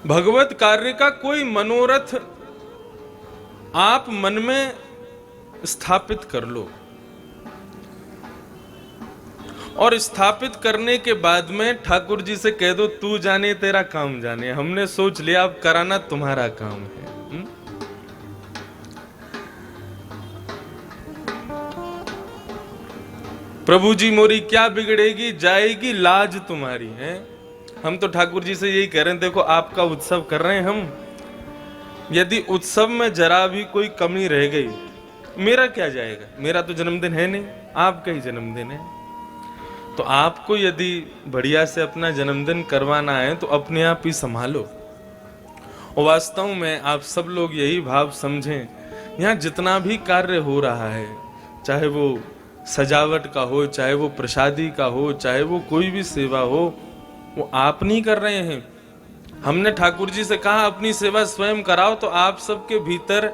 भगवत कार्य का कोई मनोरथ आप मन में स्थापित कर लो, और स्थापित करने के बाद में ठाकुर जी से कह दो तू जाने तेरा काम जाने, हमने सोच लिया अब कराना तुम्हारा काम है। प्रभु जी मोरी क्या बिगड़ेगी, जाएगी लाज तुम्हारी है। हम तो ठाकुर जी से यही कह रहे हैं, देखो आपका उत्सव कर रहे हैं हम, यदि उत्सव में जरा भी कोई कमी रह गई, मेरा क्या जाएगा, मेरा तो जन्मदिन है नहीं, आपका ही जन्मदिन है। तो आपको यदि बढ़िया से अपना जन्मदिन करवाना है तो अपने आप ही संभालो। और वास्तव में आप सब लोग यही भाव समझें, यहाँ जितना भी कार्य हो रहा है, चाहे वो सजावट का हो, चाहे वो प्रसादी का हो, चाहे वो कोई भी सेवा हो, वो आप नहीं कर रहे हैं। हमने ठाकुर जी से कहा अपनी सेवा स्वयं कराओ, तो आप सबके भीतर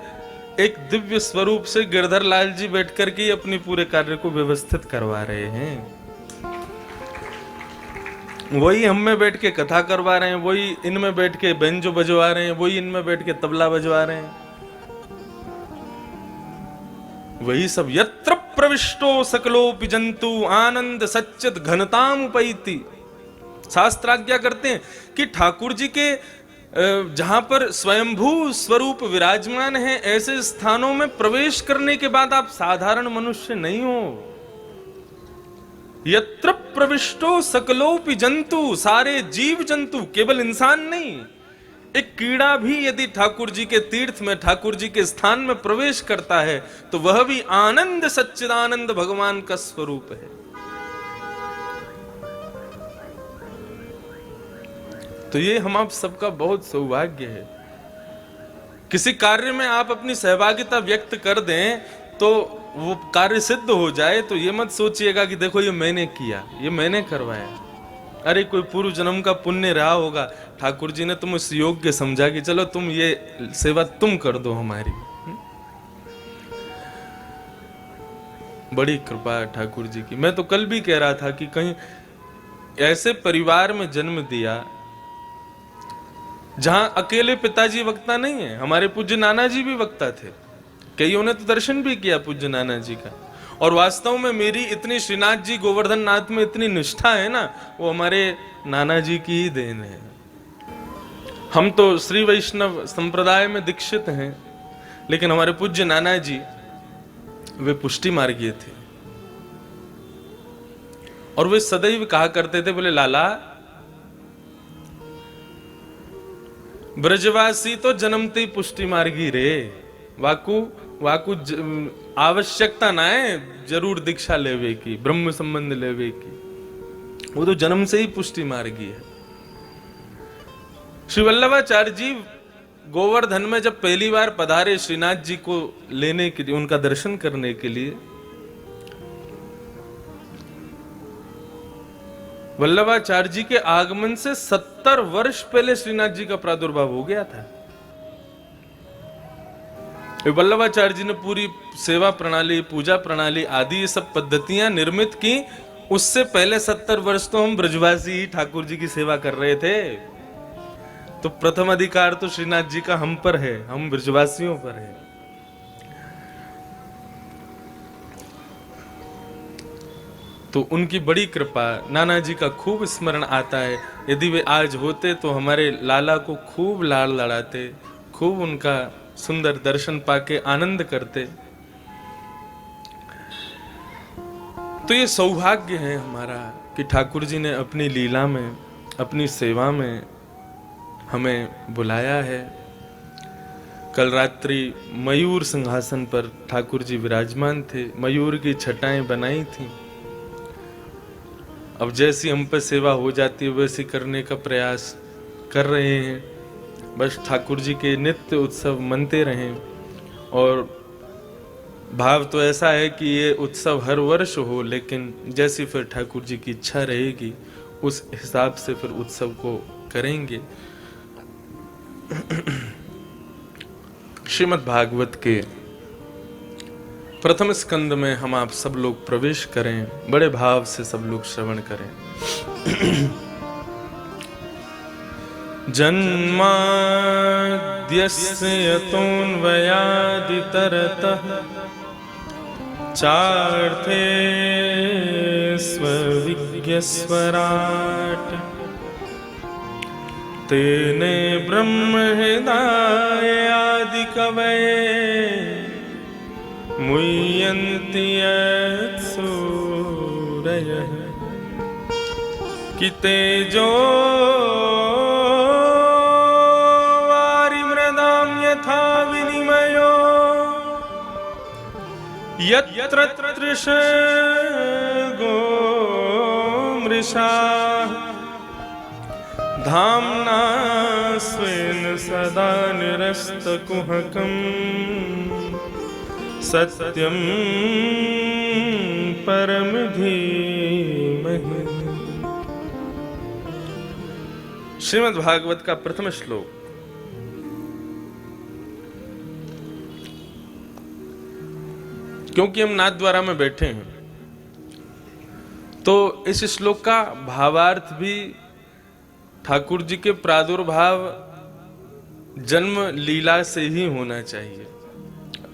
एक दिव्य स्वरूप से गिरधर लाल जी बैठ कर के अपने पूरे कार्य को व्यवस्थित करवा रहे हैं। वही हम में बैठ के कथा करवा रहे हैं, वही इनमें बैठ के बेंजो बजवा रहे हैं, वही इनमें बैठ के तबला बजवा रहे हैं। वही सब यत्र प्रविष्टो सकलोपि जंतु आनंद सच्चित घनताम उपैति। शास्त्राज्ञा करते हैं कि ठाकुर जी के जहां पर स्वयंभू स्वरूप विराजमान है, ऐसे स्थानों में प्रवेश करने के बाद आप साधारण मनुष्य नहीं हो। यत्र प्रविष्टो सकलोपि जंतु, सारे जीव जंतु, केवल इंसान नहीं, एक कीड़ा भी यदि ठाकुर जी के तीर्थ में, ठाकुर जी के स्थान में प्रवेश करता है तो वह भी आनंद सच्चिदानंद भगवान का स्वरूप है। तो ये हम आप सबका बहुत सौभाग्य है। किसी कार्य में आप अपनी सहभागिता व्यक्त कर दें तो वो कार्य सिद्ध हो जाए, तो ये मत सोचिएगा कि देखो ये मैंने किया, ये मैंने करवाया। अरे कोई पूर्व जन्म का पुण्य रहा होगा, ठाकुर जी ने तुम इस योग्य समझा कि चलो तुम ये सेवा तुम कर दो हमारी। बड़ी कृपा ठाकुर जी की। मैं तो कल भी कह रहा था कि कहीं ऐसे परिवार में जन्म दिया जहां अकेले पिताजी वक्ता नहीं है, हमारे पूज्य नाना जी भी वक्ता थे, कईयों ने तो दर्शन भी किया पूज्य नाना जी का। और वास्तव में मेरी इतनी श्रीनाथ जी गोवर्धन नाथ में इतनी निष्ठा है ना, वो हमारे नाना जी की ही देन है। हम तो श्री वैष्णव संप्रदाय में दीक्षित हैं, लेकिन हमारे पूज्य नाना जी वे पुष्टि मार्गीय थे, और वे सदैव कहा करते थे, बोले लाला ब्रजवासी तो जन्मते पुष्टि मार्गी रे, वाकू आवश्यकता ना है जरूर दीक्षा लेवे की, ब्रह्म संबंध लेवे की, वो तो जन्म से ही पुष्टि मार्गी है। श्री वल्लभाचार्य जी गोवर्धन में जब पहली बार पधारे श्रीनाथ जी को लेने के लिए, उनका दर्शन करने के लिए, वल्लभाचार्य जी के आगमन से 70 वर्ष पहले श्रीनाथ जी का प्रादुर्भाव हो गया था। वल्लभाचार्य जी ने पूरी सेवा प्रणाली, पूजा प्रणाली आदि ये सब पद्धतियां निर्मित की। उससे पहले 70 वर्ष तो हम ब्रजवासी ही ठाकुर जी की सेवा कर रहे थे। तो प्रथम अधिकार तो श्रीनाथ जी का हम पर है, हम ब्रजवासियों पर है। तो उनकी बड़ी कृपा, नाना जी का खूब स्मरण आता है। यदि वे आज होते तो हमारे लाला को खूब लाड़ लड़ाते, खूब उनका सुंदर दर्शन पाके आनंद करते। तो ये सौभाग्य है हमारा कि ठाकुर जी ने अपनी लीला में, अपनी सेवा में हमें बुलाया है। कल रात्रि मयूर सिंहासन पर ठाकुर जी विराजमान थे, मयूर की छटाएं बनाई थी। अब जैसी हम पर सेवा हो जाती है वैसी करने का प्रयास कर रहे हैं। बस ठाकुर जी के नित्य उत्सव मनते रहें। और भाव तो ऐसा है कि ये उत्सव हर वर्ष हो, लेकिन जैसी फिर ठाकुर जी की इच्छा रहेगी उस हिसाब से फिर उत्सव को करेंगे। श्रीमद् भागवत के प्रथम स्कंद में हम आप सब लोग प्रवेश करें, बड़े भाव से सब लोग श्रवण करें। जन्माद्यस्य यतोऽन्वयादितरतः चार्थे स्वविज्ञस्वराट् तेने ब्रह्महृदायादिकवये मुह्यन्ति यत्सूरयः कि तेजो वारिमृदां यथा विनिमयो यत्र तृषगो मृषा धाम्ना स्वेन सदा निरस्तकुहकम् सत्यं परम धीमहि। श्रीमद् भागवत का प्रथम श्लोक। क्योंकि हम नाथद्वारा में बैठे हैं तो इस श्लोक का भावार्थ भी ठाकुर जी के प्रादुर्भाव जन्म लीला से ही होना चाहिए।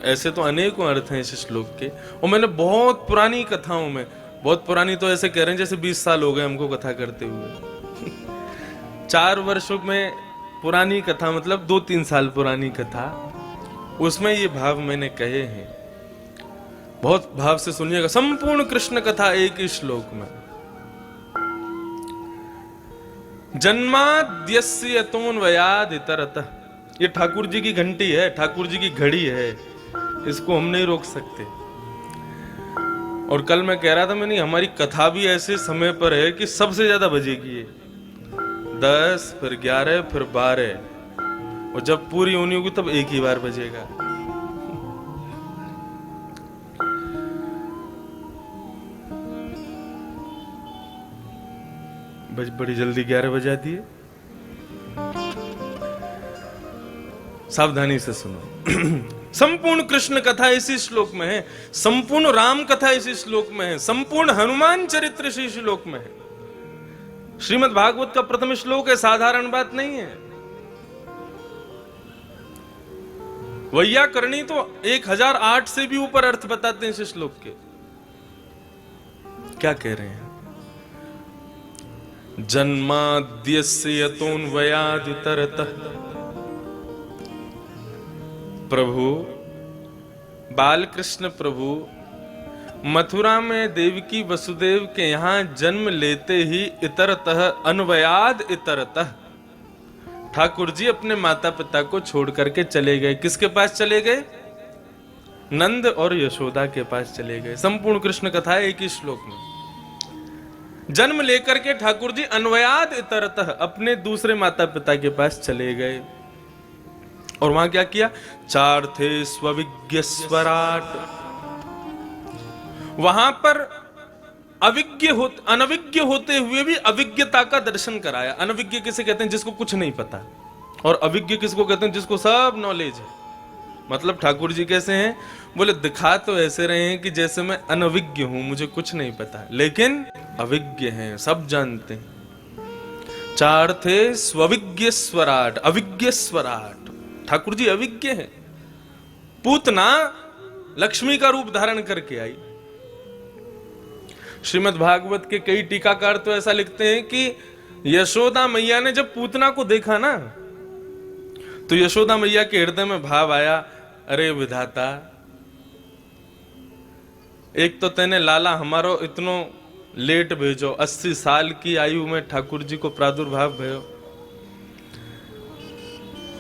ऐसे तो अनेकों अर्थ हैं इस श्लोक के, और मैंने बहुत पुरानी कथाओं में, बहुत पुरानी तो ऐसे कह रहे हैं जैसे 20 साल हो गए हमको कथा करते हुए 4 वर्षों में पुरानी कथा, मतलब 2-3 साल पुरानी कथा, उसमें ये भाव मैंने कहे हैं। बहुत भाव से सुनिएगा। संपूर्ण कृष्ण कथा एक ही श्लोक में। जन्माद्यस्य यतोऽन्वयादितरतः, ये ठाकुर जी की घंटी है, ठाकुर जी की घड़ी है, इसको हम नहीं रोक सकते। और कल मैं कह रहा था, मैंने हमारी कथा भी ऐसे समय पर है कि सबसे ज्यादा बजेगी ये 10, फिर 11, फिर 12, और जब पूरी होनी होगी तब एक ही बार बजेगा। बड़ी जल्दी 11 बजा दिए। सावधानी से सुनो। संपूर्ण कृष्ण कथा इसी श्लोक में है, संपूर्ण राम कथा इसी श्लोक में है, संपूर्ण हनुमान चरित्र इसी श्लोक में है। श्रीमद् भागवत का प्रथम श्लोक है, साधारण बात नहीं है। वैयाकरणी तो 1008 से भी ऊपर अर्थ बताते हैं इस श्लोक के। क्या कह रहे हैं? जन्माद्यस्य यतोऽन्वयादितरतः, प्रभु बालकृष्ण प्रभु मथुरा में देवकी वसुदेव के यहां जन्म लेते ही इतरतः अन्वयाद इतरतः ठाकुर जी अपने माता पिता को छोड़ करके चले गए। किसके पास चले गए? नंद और यशोदा के पास चले गए। संपूर्ण कृष्ण कथा है एक ही श्लोक में। जन्म लेकर के ठाकुर जी अन्वयाद इतरतः अपने दूसरे माता पिता के पास चले गए, और वहां क्या किया? चार्थे स्वविज्ञ स्वराट, वहां पर अनविज्ञ होते हुए भी अविज्ञता का दर्शन कराया। अनविज्ञ किसे कहते हैं? जिसको कुछ नहीं पता। और अविज्ञ किसको कहते हैं? जिसको सब नॉलेज है। मतलब ठाकुर जी कैसे हैं? बोले दिखा तो ऐसे रहे हैं कि जैसे मैं अनविज्ञ हूं, मुझे कुछ नहीं पता, लेकिन अविज्ञ हैं, सब जानते हैं। चार्थे स्वविज्ञ स्वराट, अविज्ञ स्वराट। ठाकुर जी अविज्ञ हैं। पूतना लक्ष्मी का रूप धारण करके आई। श्रीमद् भागवत के कई टीकाकार तो ऐसा लिखते हैं कि यशोदा मैया ने जब पूतना को देखा ना, तो यशोदा मैया के हृदय में भाव आया, अरे विधाता, एक तो तेने लाला हमारो इतनो लेट भेजो, 80 साल की आयु में ठाकुर जी को प्रादुर्भाव भयो,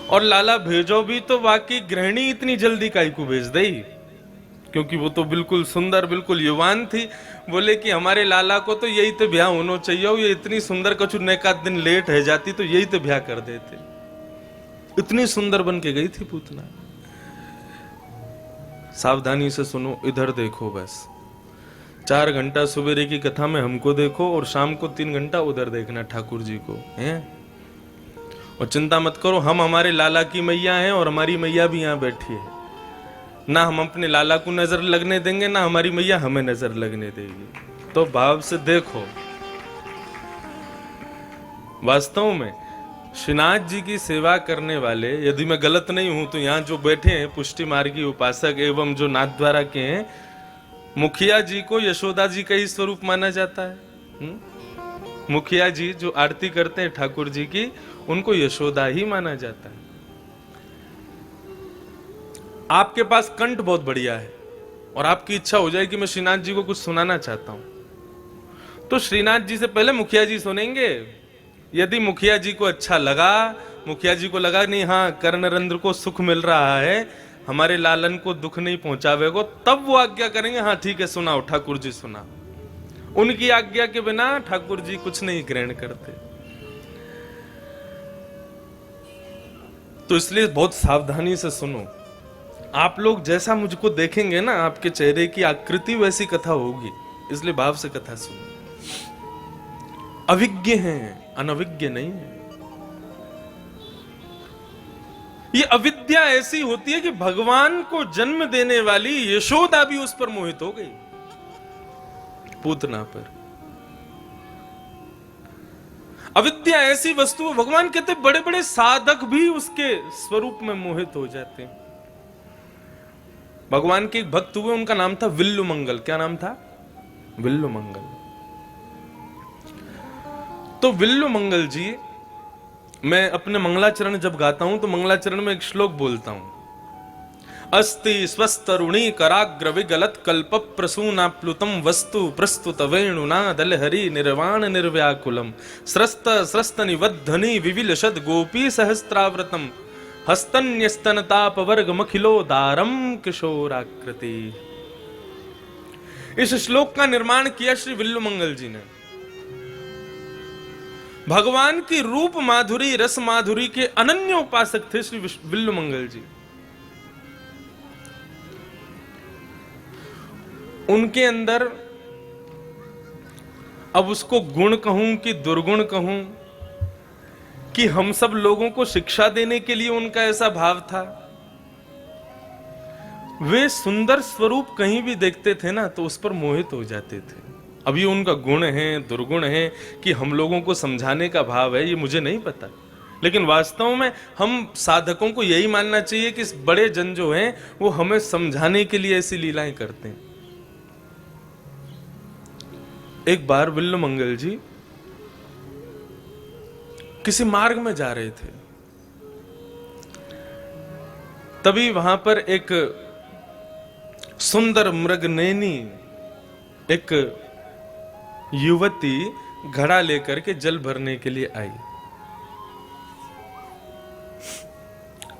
और लाला भेजो भी तो वाकई गृहिणी इतनी जल्दी काई को भेज दई, क्योंकि वो तो बिल्कुल सुंदर, बिल्कुल युवान थी। बोले कि हमारे लाला को तो यही तो ब्याह होना चाहिए, ये इतनी सुंदर कछु नेका दिन लेट है जाती तो यही तो ब्याह कर देते। इतनी सुंदर बन के गई थी पूतना। सावधानी से सुनो, इधर देखो, बस 4 घंटा सुबेरे की कथा में हमको देखो और शाम को 3 घंटा उधर देखना ठाकुर जी को, हैं? और चिंता मत करो, हम हमारे लाला की मैया हैं और हमारी मैया भी यहाँ बैठी है। ना हम अपने लाला को नजर लगने देंगे, ना हमारी मैया हमें नजर लगने देगी। तो भाव से देखो। वास्तव में श्रीनाथ जी की सेवा करने वाले, यदि मैं गलत नहीं हूं तो यहाँ जो बैठे हैं पुष्टि मार्गी उपासक एवं जो नाथद्वारा के हैं, मुखिया जी को यशोदा जी का ही स्वरूप माना जाता है। मुखिया जी जो आरती करते हैं ठाकुर जी की, उनको यशोदा ही माना जाता है। आपके पास कंठ बहुत बढ़िया है और आपकी इच्छा हो जाए कि मैं श्रीनाथ जी को कुछ सुनाना चाहता हूं, तो श्रीनाथ जी से पहले मुखिया जी सुनेंगे। यदि मुखिया जी को अच्छा लगा, मुखिया जी को लगा नहीं हाँ कर्णरंध्र को सुख मिल रहा है, हमारे लालन को दुख नहीं पहुंचावेगो, तब वो आज्ञा करेंगे हाँ ठीक है सुनाओ ठाकुर जी सुनाओ। उनकी आज्ञा के बिना ठाकुर जी कुछ नहीं ग्रहण करते। तो इसलिए बहुत सावधानी से सुनो। आप लोग जैसा मुझको देखेंगे ना, आपके चेहरे की आकृति वैसी कथा होगी, इसलिए भाव से कथा सुनो। अविज्ञ हैं, अनविज्ञ नहीं है। ये अविद्या ऐसी होती है कि भगवान को जन्म देने वाली यशोदा भी उस पर मोहित हो गई, पूतना पर। अविद्या ऐसी वस्तु, भगवान कहते बड़े बड़े साधक भी उसके स्वरूप में मोहित हो जाते हैं। भगवान के एक भक्त हुए, उनका नाम था विल्लु मंगल। क्या नाम था? विल्लु मंगल। तो विल्लु मंगल जी, मैं अपने मंगलाचरण जब गाता हूं तो मंगलाचरण में एक श्लोक बोलता हूं। अस्ति स्वस्तरुणी कराग्र विगलत कल्प प्रसूना प्लुतम वस्तु प्रस्तुत वेणुना दल हरि निर्वाण निर्व्याकुलम स्रस्त स्रस्त निवद्धनि विविलशद गोपी सहस्त्राव्रतम हस्तन्यस्तनताप वर्ग मखिलो दारम किशोराकृति। इस श्लोक का निर्माण किया श्री विल्लु मंगल जी ने। भगवान की रूप माधुरी, रस माधुरी के अनन्य उपासक थे श्री विल्लु मंगल जी। उनके अंदर, अब उसको गुण कहूं कि दुर्गुण कहूं, कि हम सब लोगों को शिक्षा देने के लिए उनका ऐसा भाव था। वे सुंदर स्वरूप कहीं भी देखते थे ना तो उस पर मोहित हो जाते थे। अब ये उनका गुण है दुर्गुण है कि हम लोगों को समझाने का भाव है, ये मुझे नहीं पता, लेकिन वास्तव में हम साधकों को यही मानना चाहिए कि इस बड़े जन जो हैं वो हमें समझाने के लिए ऐसी लीलाएं करते हैं। एक बार विल्लु मंगल जी किसी मार्ग में जा रहे थे, तभी वहां पर एक सुंदर मृगनयनी एक युवती घड़ा लेकर के जल भरने के लिए आई।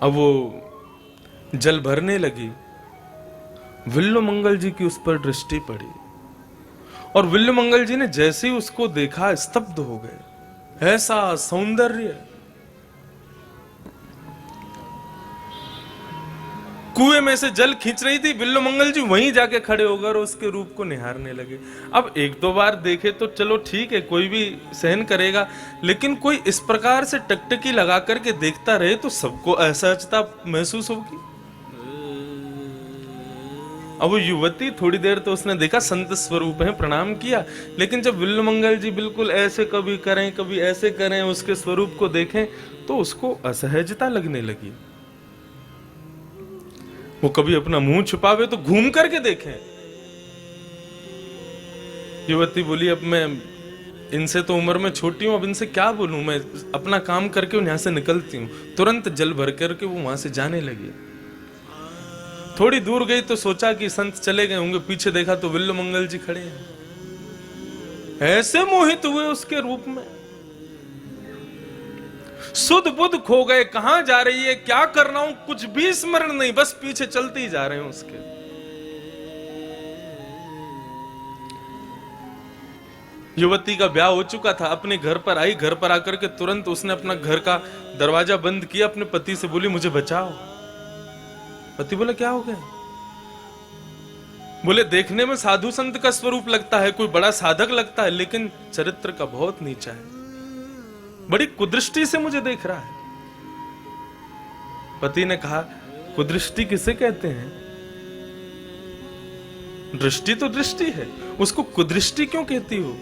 अब वो जल भरने लगी, विल्लु मंगल जी की उस पर दृष्टि पड़ी और विल्लु मंगल जी ने जैसे ही उसको देखा स्तब्ध हो गए। ऐसा सौंदर्य, कुएं में से जल खींच रही थी, विल्लु मंगल जी वहीं जाके खड़े होकर उसके रूप को निहारने लगे। अब एक दो बार देखे तो चलो ठीक है, कोई भी सहन करेगा, लेकिन कोई इस प्रकार से टकटकी लगा करके देखता रहे तो सबको असहजता महसूस होगी। अब वो युवती थोड़ी देर तो उसने देखा संत स्वरूप है, प्रणाम किया, लेकिन जब विल्लु मंगल जी बिल्कुल ऐसे कभी करें कभी ऐसे करें, उसके स्वरूप को देखें तो उसको असहजता लगने लगी। वो कभी अपना मुंह छुपावे तो घूम करके देखें। युवती बोली अब मैं इनसे तो उम्र में छोटी हूं, अब इनसे क्या बोलूं, मैं अपना काम करके यहां से निकलती हूं। तुरंत जल भर करके वो वहां से जाने लगी। थोड़ी दूर गई तो सोचा कि संत चले गए होंगे, पीछे देखा तो विल्लु मंगल जी खड़े हैं। ऐसे मोहित हुए उसके रूप में, सुध बुध खो गए, कहां जा रही है क्या कर रहा हूं कुछ भी स्मरण नहीं, बस पीछे चलते ही जा रहे हैं उसके। युवती का ब्याह हो चुका था, अपने घर पर आई, घर पर आकर के तुरंत उसने अपना घर का दरवाजा बंद किया, अपने पति से बोली मुझे बचाओ। पति बोले क्या हो गया? बोले देखने में साधु संत का स्वरूप लगता है, कोई बड़ा साधक लगता है, लेकिन चरित्र का बहुत नीचा है, बड़ी कुदृष्टि से मुझे देख रहा है। पति ने कहा कुदृष्टि किसे कहते हैं? दृष्टि तो दृष्टि है, उसको कुदृष्टि क्यों कहती हो?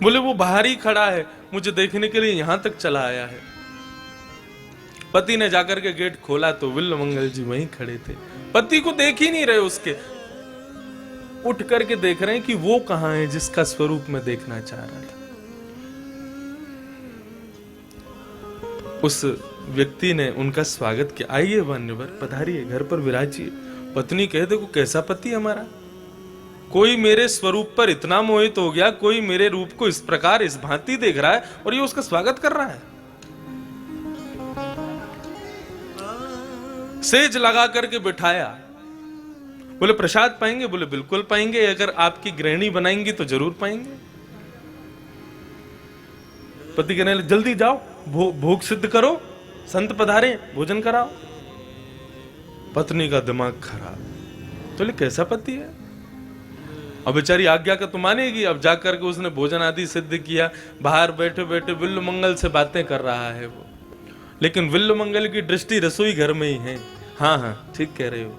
बोले वो बाहर ही खड़ा है, मुझे देखने के लिए यहां तक चला आया है। पति ने जाकर के गेट खोला तो विल्वमंगल जी वहीं खड़े थे। पति को देख ही नहीं रहे, उसके उठ करके देख रहे हैं कि वो कहां है जिसका स्वरूप मैं देखना चाह रहा था। उस व्यक्ति ने उनका स्वागत किया, आइए मान्यवर, पधारिए, घर पर विराजिए। पत्नी कहे, देखो कैसा पति हमारा, कोई मेरे स्वरूप पर इतना मोहित हो गया, कोई मेरे रूप को इस प्रकार इस भांति देख रहा है और ये उसका स्वागत कर रहा है। सेज लगा करके बिठाया। बोले प्रसाद पाएंगे? बोले बिल्कुल पाएंगे, अगर आपकी गृहिणी बनाएंगी तो जरूर पाएंगे। पति कहने लगे, जल्दी जाओ, भोग सिद्ध करो, संत पधारे, भोजन कराओ। पत्नी का दिमाग खराब, तो बोले कैसा पति है, अब बेचारी आज्ञा का तो मानेगी। अब जाकर के उसने भोजन आदि सिद्ध किया, बाहर बैठे बैठे विल्वमंगल से बातें कर रहा है वो, लेकिन विल्वमंगल की दृष्टि रसोई घर में ही है। हाँ हाँ ठीक कह रहे हो।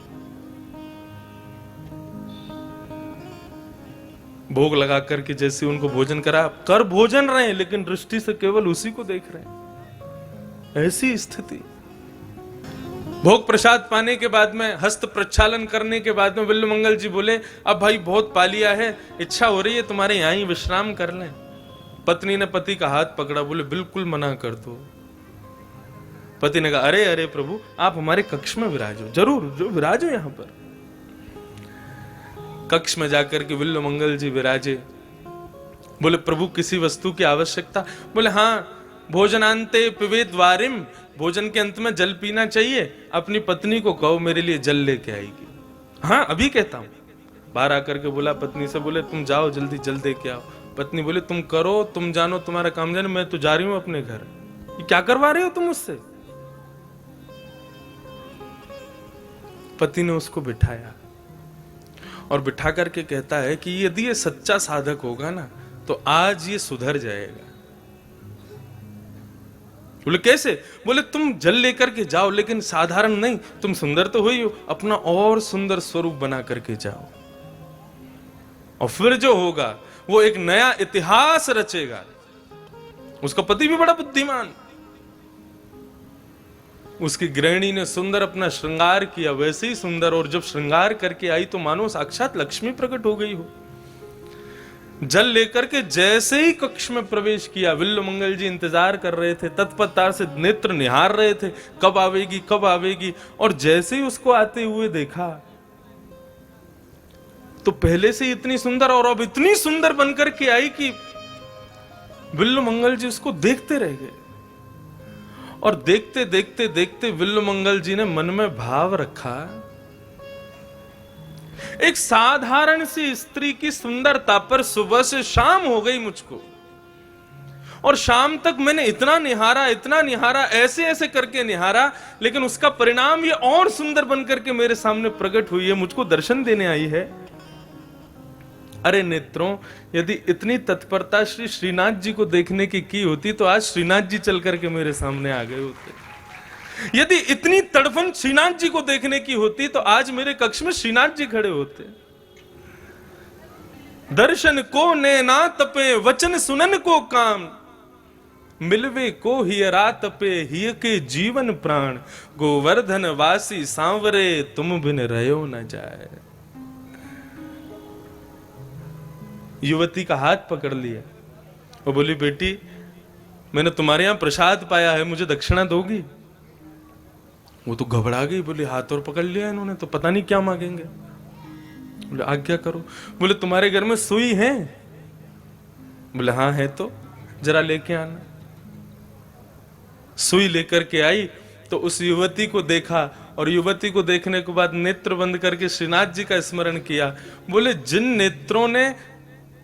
भोग लगा करके जैसे उनको भोजन करा, कर भोजन रहे हैं लेकिन दृष्टि से केवल उसी को देख रहे हैं। ऐसी स्थिति। भोग प्रसाद पाने के बाद में, हस्त प्रक्षालन करने के बाद में विल्वमंगल जी बोले, अब भाई बहुत पा लिया है, इच्छा हो रही है तुम्हारे यहां ही विश्राम कर लें। पत्नी ने पति का हाथ पकड़ा, बोले बिल्कुल मना कर दो। पति ने कहा, अरे अरे प्रभु, आप हमारे कक्ष में विराजो, जरूर जो विराजो यहां पर। कक्ष में जाकर के विल्वमंगल जी विराजे। बोले प्रभु किसी वस्तु की आवश्यकता? बोले हाँ, भोजनांते पिबेद वारिम, भोजन के अंत में जल पीना चाहिए, अपनी पत्नी को कहो मेरे लिए जल लेके आएगी। हाँ अभी कहता हूं। बाहर आकर के बोला पत्नी से, बोले तुम जाओ जल्दी जल दे के आओ। पत्नी बोले तुम करो, तुम जानो, तुम्हारा काम जानो, मैं तो जा रही हूं अपने घर। ये क्या करवा रहे हो तुम मुझसे? पति ने उसको बिठाया और बिठा करके कहता है कि यदि ये सच्चा साधक होगा ना तो आज ये सुधर जाएगा। बोले कैसे? बोले तुम जल लेकर के जाओ, लेकिन साधारण नहीं, तुम सुंदर तो हुई हो, अपना और सुंदर स्वरूप बना करके जाओ, और फिर जो होगा वो एक नया इतिहास रचेगा। उसका पति भी बड़ा बुद्धिमान। उसकी गृहिणी ने सुंदर अपना श्रृंगार किया, वैसे ही सुंदर, और जब श्रृंगार करके आई तो मानो साक्षात लक्ष्मी प्रकट हो गई हो। जल लेकर के जैसे ही कक्ष में प्रवेश किया, विल्वमंगल जी इंतजार कर रहे थे, तत्परता से नेत्र निहार रहे थे, कब आवेगी कब आवेगी। और जैसे ही उसको आते हुए देखा तो पहले से इतनी सुंदर और अब इतनी सुंदर बनकर के आई कि विल्वमंगल जी उसको देखते रह गए। और देखते देखते देखते विल्वमंगल जी ने मन में भाव रखा, एक साधारण सी स्त्री की सुंदरता पर सुबह से शाम हो गई मुझको, और शाम तक मैंने इतना निहारा, ऐसे ऐसे करके निहारा, लेकिन उसका परिणाम ये और सुंदर बनकर के मेरे सामने प्रकट हुई है, मुझको दर्शन देने आई है। अरे नेत्रों, यदि इतनी तत्परता श्री श्रीनाथ जी को देखने की होती तो आज श्रीनाथ जी चल करके मेरे सामने आ गए होते। यदि इतनी तड़फन श्रीनाथ जी को देखने की होती तो आज मेरे कक्ष में श्रीनाथ जी खड़े होते। दर्शन को नैना तपे, वचन सुनन को काम, मिलवे को हिय रात पे, हिय के जीवन प्राण, गोवर्धन वासी सांवरे, तुम बिन रहो न जाए। युवती का हाथ पकड़ लिया और बोली, बेटी मैंने तुम्हारे यहां प्रसाद पाया है, मुझे दक्षिणा दोगी? वो तो घबरा गई, बोली हाथ और पकड़ लिया इन्होंने तो पता नहीं क्या मांगेंगे। बोले आज्ञा करो। बोले तुम्हारे घर में सुई है? बोले हाँ है, तो जरा लेके आना। सुई लेकर के आई तो उस युवती को देखा, और युवती को देखने के बाद नेत्र बंद करके श्रीनाथ जी का स्मरण किया। बोले जिन नेत्रों ने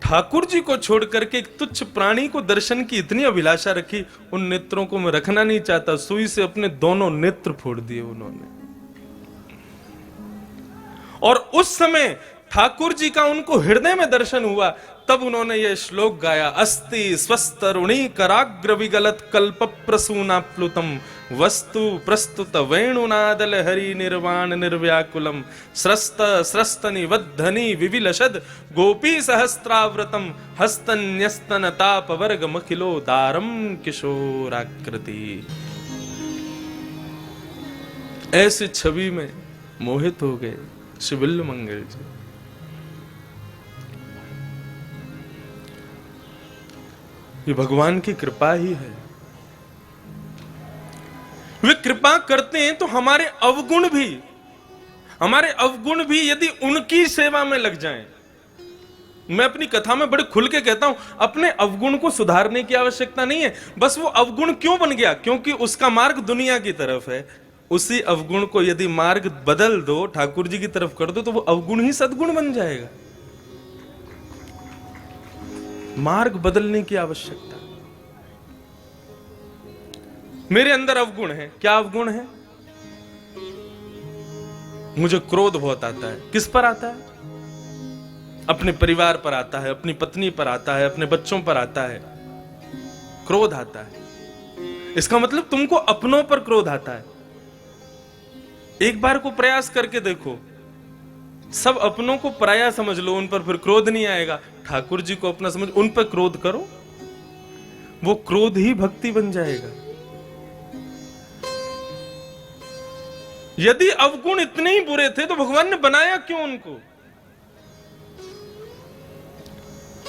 ठाकुर जी को छोड़ करके एक तुच्छ प्राणी को दर्शन की इतनी अभिलाषा रखी, उन नेत्रों को मैं रखना नहीं चाहता। सुई से अपने दोनों नेत्र फोड़ दिए उन्होंने। और उस समय ठाकुर जी का उनको हृदय में दर्शन हुआ। तब उन्होंने यह श्लोक गाया, अस्ति स्वस्तरुणी कराग्र विगलत कल्प प्रसूना प्लुतम वस्तु प्रस्तुत वेणुनादल हरि निर्वाण निर्व्याकुलम स्रस्त स्रस्त निवद्धनि विविलशद गोपी सहस्त्राव्रतम हस्तन्यस्तन ताप वर्ग मखिलो दारम किशोराकृति। ऐसे छवि में मोहित हो गए श्री बिल्वमंगल जी। ये भगवान की कृपा ही है। वे कृपा करते हैं तो हमारे अवगुण भी यदि उनकी सेवा में लग जाएं। मैं अपनी कथा में बड़े खुल के कहता हूं, अपने अवगुण को सुधारने की आवश्यकता नहीं है, बस वो अवगुण क्यों बन गया, क्योंकि उसका मार्ग दुनिया की तरफ है। उसी अवगुण को यदि मार्ग बदल दो, ठाकुर जी की तरफ कर दो, तो वो अवगुण ही सद्गुण बन जाएगा। मार्ग बदलने की आवश्यकता। मेरे अंदर अवगुण है, क्या अवगुण है? मुझे क्रोध बहुत आता है। किस पर आता है? अपने परिवार पर आता है, अपनी पत्नी पर आता है, अपने बच्चों पर आता है, क्रोध आता है। इसका मतलब तुमको अपनों पर क्रोध आता है। एक बार को प्रयास करके देखो, सब अपनों को पराया समझ लो, उन पर फिर क्रोध नहीं आएगा। ठाकुर जी को अपना समझ, उन पर क्रोध करो, वो क्रोध ही भक्ति बन जाएगा। यदि अवगुण इतने ही बुरे थे तो भगवान ने बनाया क्यों उनको?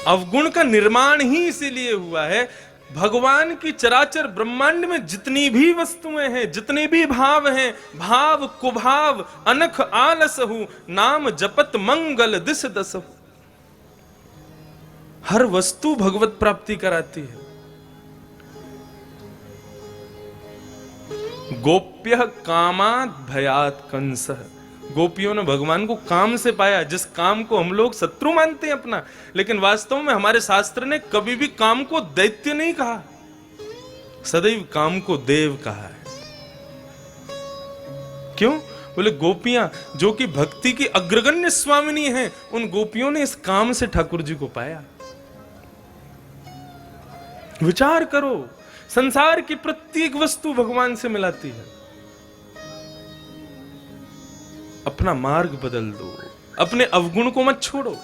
अवगुण का निर्माण ही इसीलिए हुआ है। भगवान की चराचर ब्रह्मांड में जितनी भी वस्तुएं हैं, जितने भी भाव हैं, भाव कुभाव अनख आलस हूं, नाम जपत मंगल दिस दस। हर वस्तु भगवत प्राप्ति कराती है। गोप्य कामात् भयात् कंसः। गोपियों ने भगवान को काम से पाया, जिस काम को हम लोग शत्रु मानते हैं अपना, लेकिन वास्तव में हमारे शास्त्र ने कभी भी काम को दैत्य नहीं कहा, सदैव काम को देव कहा है। क्यों? बोले गोपियां जो कि भक्ति की अग्रगण्य स्वामिनी हैं, उन गोपियों ने इस काम से ठाकुर जी को पाया। विचार करो, संसार की प्रत्येक वस्तु भगवान से मिलाती है। अपना मार्ग बदल दो, अपने अवगुण को मत छोड़ो,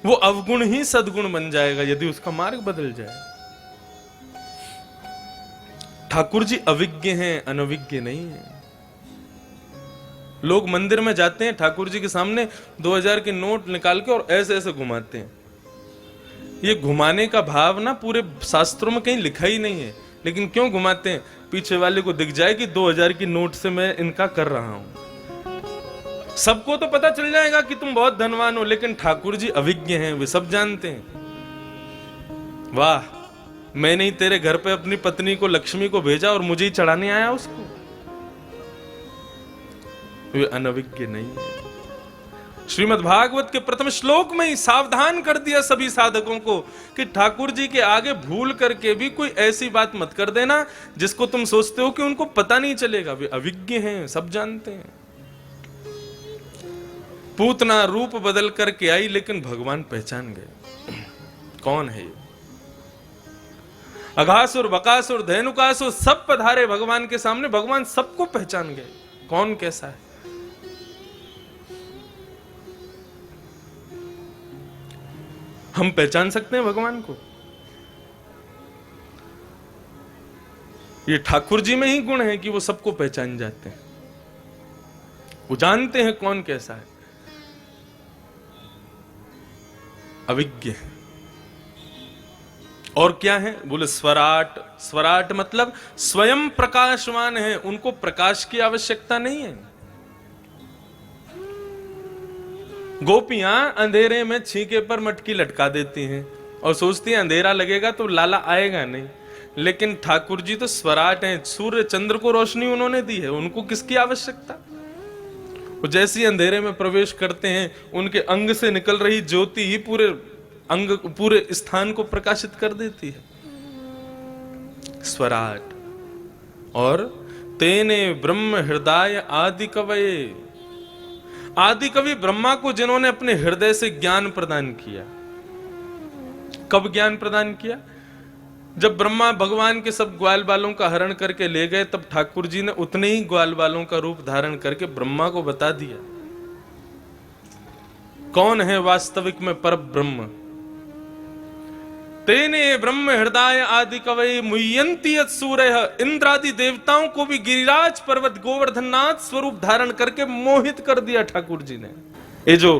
वो अवगुण ही सद्गुण बन जाएगा यदि उसका मार्ग बदल जाए। ठाकुर जी अविज्ञ हैं, अनविज्ञ नहीं है। लोग मंदिर में जाते हैं, ठाकुर जी के सामने 2000 के नोट निकाल के और ऐसे ऐसे घुमाते हैं। ये घुमाने का भाव ना पूरे शास्त्रों में कहीं लिखा ही नहीं है, लेकिन क्यों घुमाते हैं? पीछे वाले को दिख जाए कि 2000 की नोट से मैं इनका कर रहा हूं। सबको तो पता चल जाएगा कि तुम बहुत धनवान हो, लेकिन ठाकुर जी अविज्ञ हैं, वे सब जानते हैं। वाह, मैंने ही तेरे घर पे अपनी पत्नी को, लक्ष्मी को भेजा और मुझे ही चढ़ाने आया उसको। वे अनविज्ञ नहीं है। श्रीमद् भागवत के प्रथम श्लोक में ही सावधान कर दिया सभी साधकों को कि ठाकुर जी के आगे भूल करके भी कोई ऐसी बात मत कर देना जिसको तुम सोचते हो कि उनको पता नहीं चलेगा। वे अविज्ञ हैं, सब जानते हैं। पूतना रूप बदल करके आई, लेकिन भगवान पहचान गए कौन है ये। अघासुर, बकासुर, धेनुकासुर सब पधारे भगवान के सामने, भगवान सबको पहचान गए कौन कैसा है। हम पहचान सकते हैं भगवान को? ये ठाकुर जी में ही गुण है कि वो सबको पहचान जाते हैं, वो जानते हैं कौन कैसा है। अविज्ञ है। और क्या है? बोले स्वराट। स्वराट मतलब स्वयं प्रकाशवान है, उनको प्रकाश की आवश्यकता नहीं है। गोपियां अंधेरे में छींके पर मटकी लटका देती हैं और सोचती हैं अंधेरा लगेगा तो लाला आएगा नहीं, लेकिन ठाकुर जी तो स्वराट हैं। सूर्य चंद्र को रोशनी उन्होंने दी है, उनको किसकी आवश्यकता? वो जैसे ही अंधेरे में प्रवेश करते हैं, उनके अंग से निकल रही ज्योति ही पूरे अंग, पूरे स्थान को प्रकाशित कर देती है। स्वराट। और तेने ब्रह्म हृदय आदि कवये। आदि कवि ब्रह्मा को जिन्होंने अपने हृदय से ज्ञान प्रदान किया, कब ज्ञान प्रदान किया? जब ब्रह्मा भगवान के सब ग्वाल बालों का हरण करके ले गए, तब ठाकुर जी ने उतने ही ग्वाल बालों का रूप धारण करके ब्रह्मा को बता दिया कौन है वास्तविक में पर ब्रह्म। तेने ब्रह्म हृदय आदि कवये मुह्यंती सूर्य, इंद्रादि देवताओं को भी गिरिराज पर्वत गोवर्धननाथ स्वरूप धारण करके मोहित कर दिया ठाकुर जी ने। ये जो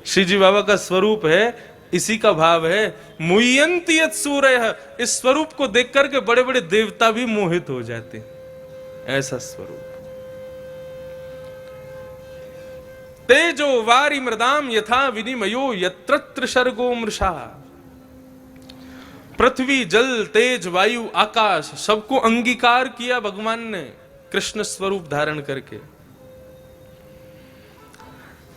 श्री जी बाबा का स्वरूप है, इसी का भाव है मुह्यंती सूर्य। इस स्वरूप को देख करके बड़े बड़े देवता भी मोहित हो जाते, ऐसा स्वरूप। तेजो वारी मृदाम यथा विनिमयो यत्र सर्गो मृषा। पृथ्वी जल तेज वायु आकाश सबको अंगीकार किया भगवान ने कृष्ण स्वरूप धारण करके।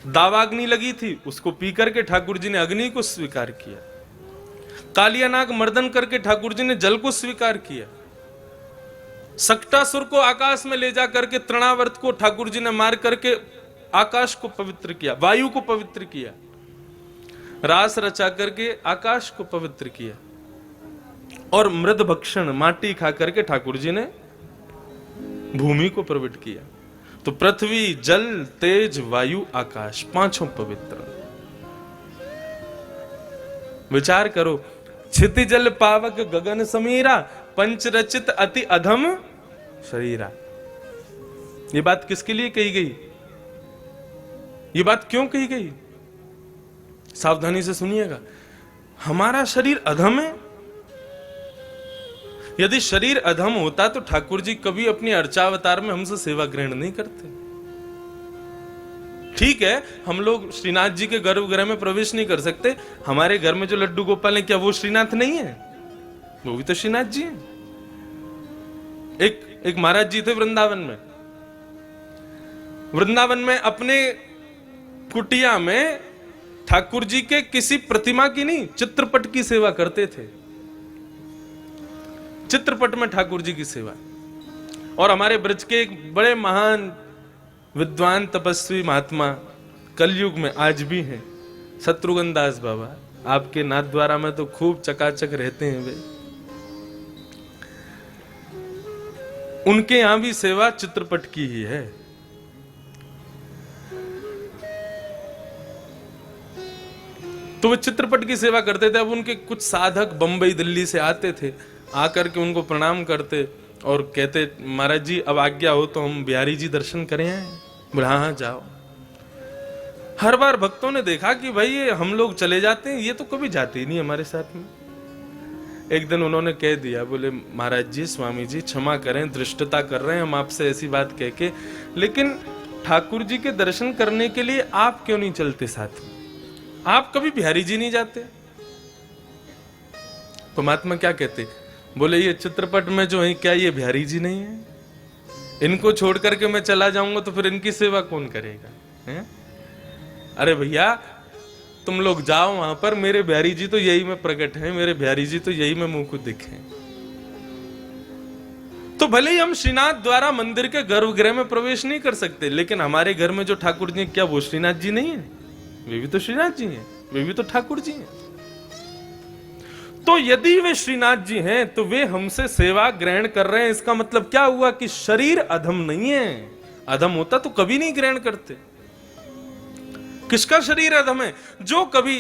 दावाग्नि लगी थी, उसको पी करके ठाकुर जी ने अग्नि को स्वीकार किया। कालियानाग मर्दन करके ठाकुर जी ने जल को स्वीकार किया। सक्टासुर को आकाश में ले जा करके तृणावर्त को ठाकुर जी ने मार करके आकाश को पवित्र किया, वायु को पवित्र किया। रास रचा करके आकाश को पवित्र किया और मृद भक्षण माटी खा करके ठाकुर जी ने भूमि को प्रविट किया। तो पृथ्वी जल तेज वायु आकाश पांचों पवित्र। विचार करो, क्षिति जल पावक गगन समीरा, पंचरचित अति अधम शरीरा। ये बात किसके लिए कही गई? ये बात क्यों कही गई? सावधानी से सुनिएगा। हमारा शरीर अधम है। यदि शरीर अधम होता तो ठाकुर जी कभी अपनी अर्चावतार में हमसे सेवा ग्रहण नहीं करते। ठीक है, हम लोग श्रीनाथ जी के गर्भगृह में प्रवेश नहीं कर सकते। हमारे घर में जो लड्डू गोपाल है, क्या वो श्रीनाथ नहीं है? वो भी तो श्रीनाथ जी हैं। एक महाराज जी थे वृंदावन में। वृंदावन में अपने कुटिया में ठाकुर जी के किसी प्रतिमा की नहीं, चित्रपट की सेवा करते थे। चित्रपट में ठाकुर जी की सेवा। और हमारे ब्रज के एक बड़े महान विद्वान तपस्वी महात्मा कलयुग में आज भी हैं, शत्रुघ्न दास बाबा। आपके नाथ द्वारा में तो खूब चकाचक रहते हैं वे। उनके यहां भी सेवा चित्रपट की ही है। तो वे चित्रपट की सेवा करते थे। अब उनके कुछ साधक बंबई दिल्ली से आते थे, आकर के उनको प्रणाम करते और कहते, महाराज जी अब आज्ञा हो तो हम बिहारी जी दर्शन करें आए। बोले हाँ हाँ जाओ। हर बार भक्तों ने देखा कि भाई ये हम लोग चले जाते हैं, ये तो कभी जाते ही नहीं हमारे साथ में। एक दिन उन्होंने कह दिया, बोले महाराज जी स्वामी जी क्षमा करें, धृष्टता कर रहे हैं हम आपसे ऐसी बात कह के, लेकिन ठाकुर जी के दर्शन करने के लिए आप क्यों नहीं चलते साथ में? आप कभी बिहारी जी नहीं जाते? तो महात्मा क्या कहते? बोले ये चित्रपट में जो है, क्या ये बिहारी जी नहीं है? इनको छोड़ करके मैं चला जाऊंगा तो फिर इनकी सेवा कौन करेगा? है? अरे भैया तुम लोग जाओ वहां पर, मेरे बिहारी जी तो यही में प्रकट है, मेरे बिहारी जी तो यही में मुंह को दिखे। तो भले ही हम श्रीनाथ द्वारा मंदिर के गर्भगृह में प्रवेश नहीं कर सकते, लेकिन हमारे घर में जो ठाकुर जी, क्या वो श्रीनाथ जी नहीं है? वे भी तो श्रीनाथ जी हैं, वे भी तो ठाकुर जी हैं। तो यदि वे श्रीनाथ जी हैं तो वे हमसे सेवा ग्रहण कर रहे हैं। इसका मतलब क्या हुआ कि शरीर अधम नहीं है। अधम होता तो कभी नहीं ग्रहण करते। किसका शरीर अधम है? जो कभी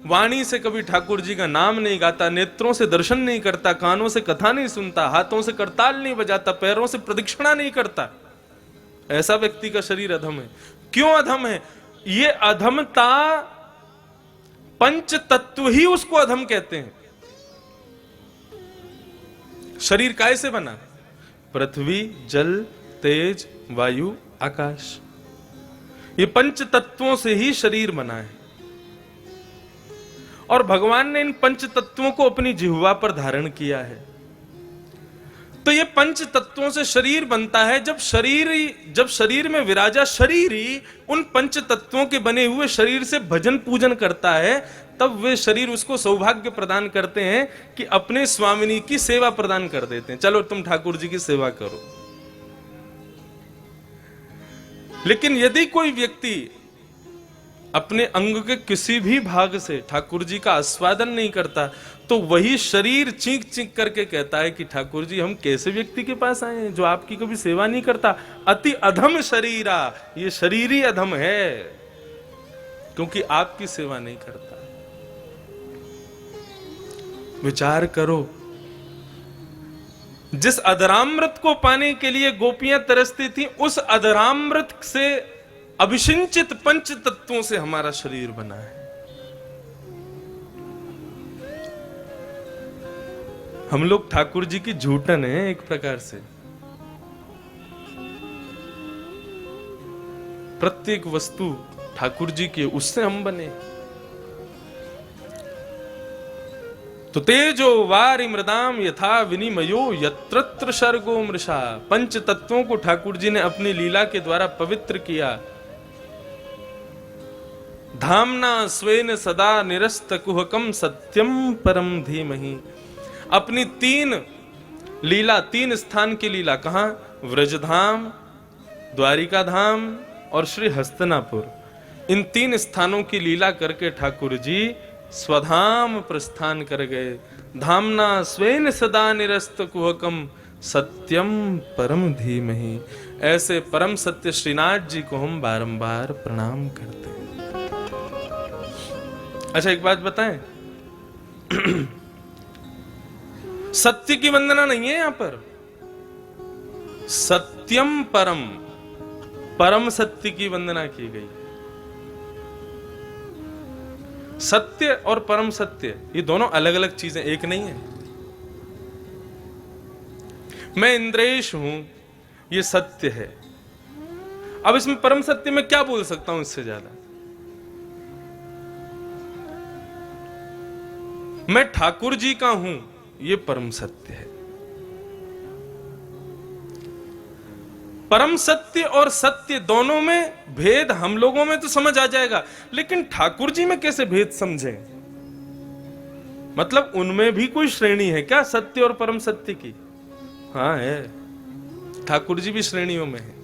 वाणी से कभी ठाकुर जी का नाम नहीं गाता, नेत्रों से दर्शन नहीं करता, कानों से कथा नहीं सुनता, हाथों से करताल नहीं बजाता, पैरों से प्रदक्षिणा नहीं करता, ऐसा व्यक्ति का शरीर अधम है। क्यों अधम है? ये अधमता पंच तत्व ही उसको अधम कहते हैं। शरीर काय से बना? पृथ्वी जल तेज वायु आकाश, ये पंच तत्वों से ही शरीर बना है। और भगवान ने इन पंच तत्वों को अपनी जिह्वा पर धारण किया है। तो ये पंच तत्वों से शरीर बनता है। जब शरीर में विराजा शरीर ही उन पंच तत्वों के बने हुए शरीर से भजन पूजन करता है, तब वे शरीर उसको सौभाग्य प्रदान करते हैं कि अपने स्वामिनी की सेवा प्रदान कर देते हैं। चलो तुम ठाकुर जी की सेवा करो। लेकिन यदि कोई व्यक्ति अपने अंग के किसी भी भाग से ठाकुर जी का आस्वादन नहीं करता, तो वही शरीर चीख चीख करके कहता है कि ठाकुर जी हम कैसे व्यक्ति के पास आए हैं जो आपकी कभी सेवा नहीं करता। अति अधम शरीरा, ये शरीर ही अधम है क्योंकि आपकी सेवा नहीं करता। विचार करो, जिस अधरामृत को पाने के लिए गोपियां तरसती थी, उस अधरामृत से अभिषिंचित पंच तत्वों से हमारा शरीर बना है। हम लोग ठाकुर जी की झूठन है एक प्रकार से। प्रत्येक वस्तु ठाकुर जी की, उससे हम बने। तो तेजो वारि मृदाम यथा विनिमयो यत्रत्र सर्गो मृषा। पंच तत्वों को ठाकुर जी ने अपनी लीला के द्वारा पवित्र किया। धामना स्वेन सदा निरस्त कुहकम सत्यम परम धीमहि। अपनी तीन लीला, तीन स्थान की लीला, कहां? व्रजधाम, द्वारिका धाम और श्री हस्तिनापुर। इन तीन स्थानों की लीला करके ठाकुर जी स्वधाम प्रस्थान कर गए। धामना स्वेन सदा निरस्त कुहकम सत्यम परम धीमहि। ऐसे परम सत्य श्रीनाथ जी को हम बारंबार प्रणाम करते हैं। अच्छा एक बात बताएं, सत्य की वंदना नहीं है यहां पर, सत्यम परम, परम सत्य की वंदना की गई। सत्य और परम सत्य ये दोनों अलग अलग चीजें, एक नहीं है। मैं इंद्रेश हूं, ये सत्य है। अब इसमें परम सत्य में क्या बोल सकता हूं इससे ज्यादा? मैं ठाकुर जी का हूं, ये परम सत्य है। परम सत्य और सत्य दोनों में भेद हम लोगों में तो समझ आ जाएगा, लेकिन ठाकुर जी में कैसे भेद समझें? मतलब उनमें भी कोई श्रेणी है क्या सत्य और परम सत्य की? हाँ है, ठाकुर जी भी श्रेणियों में है।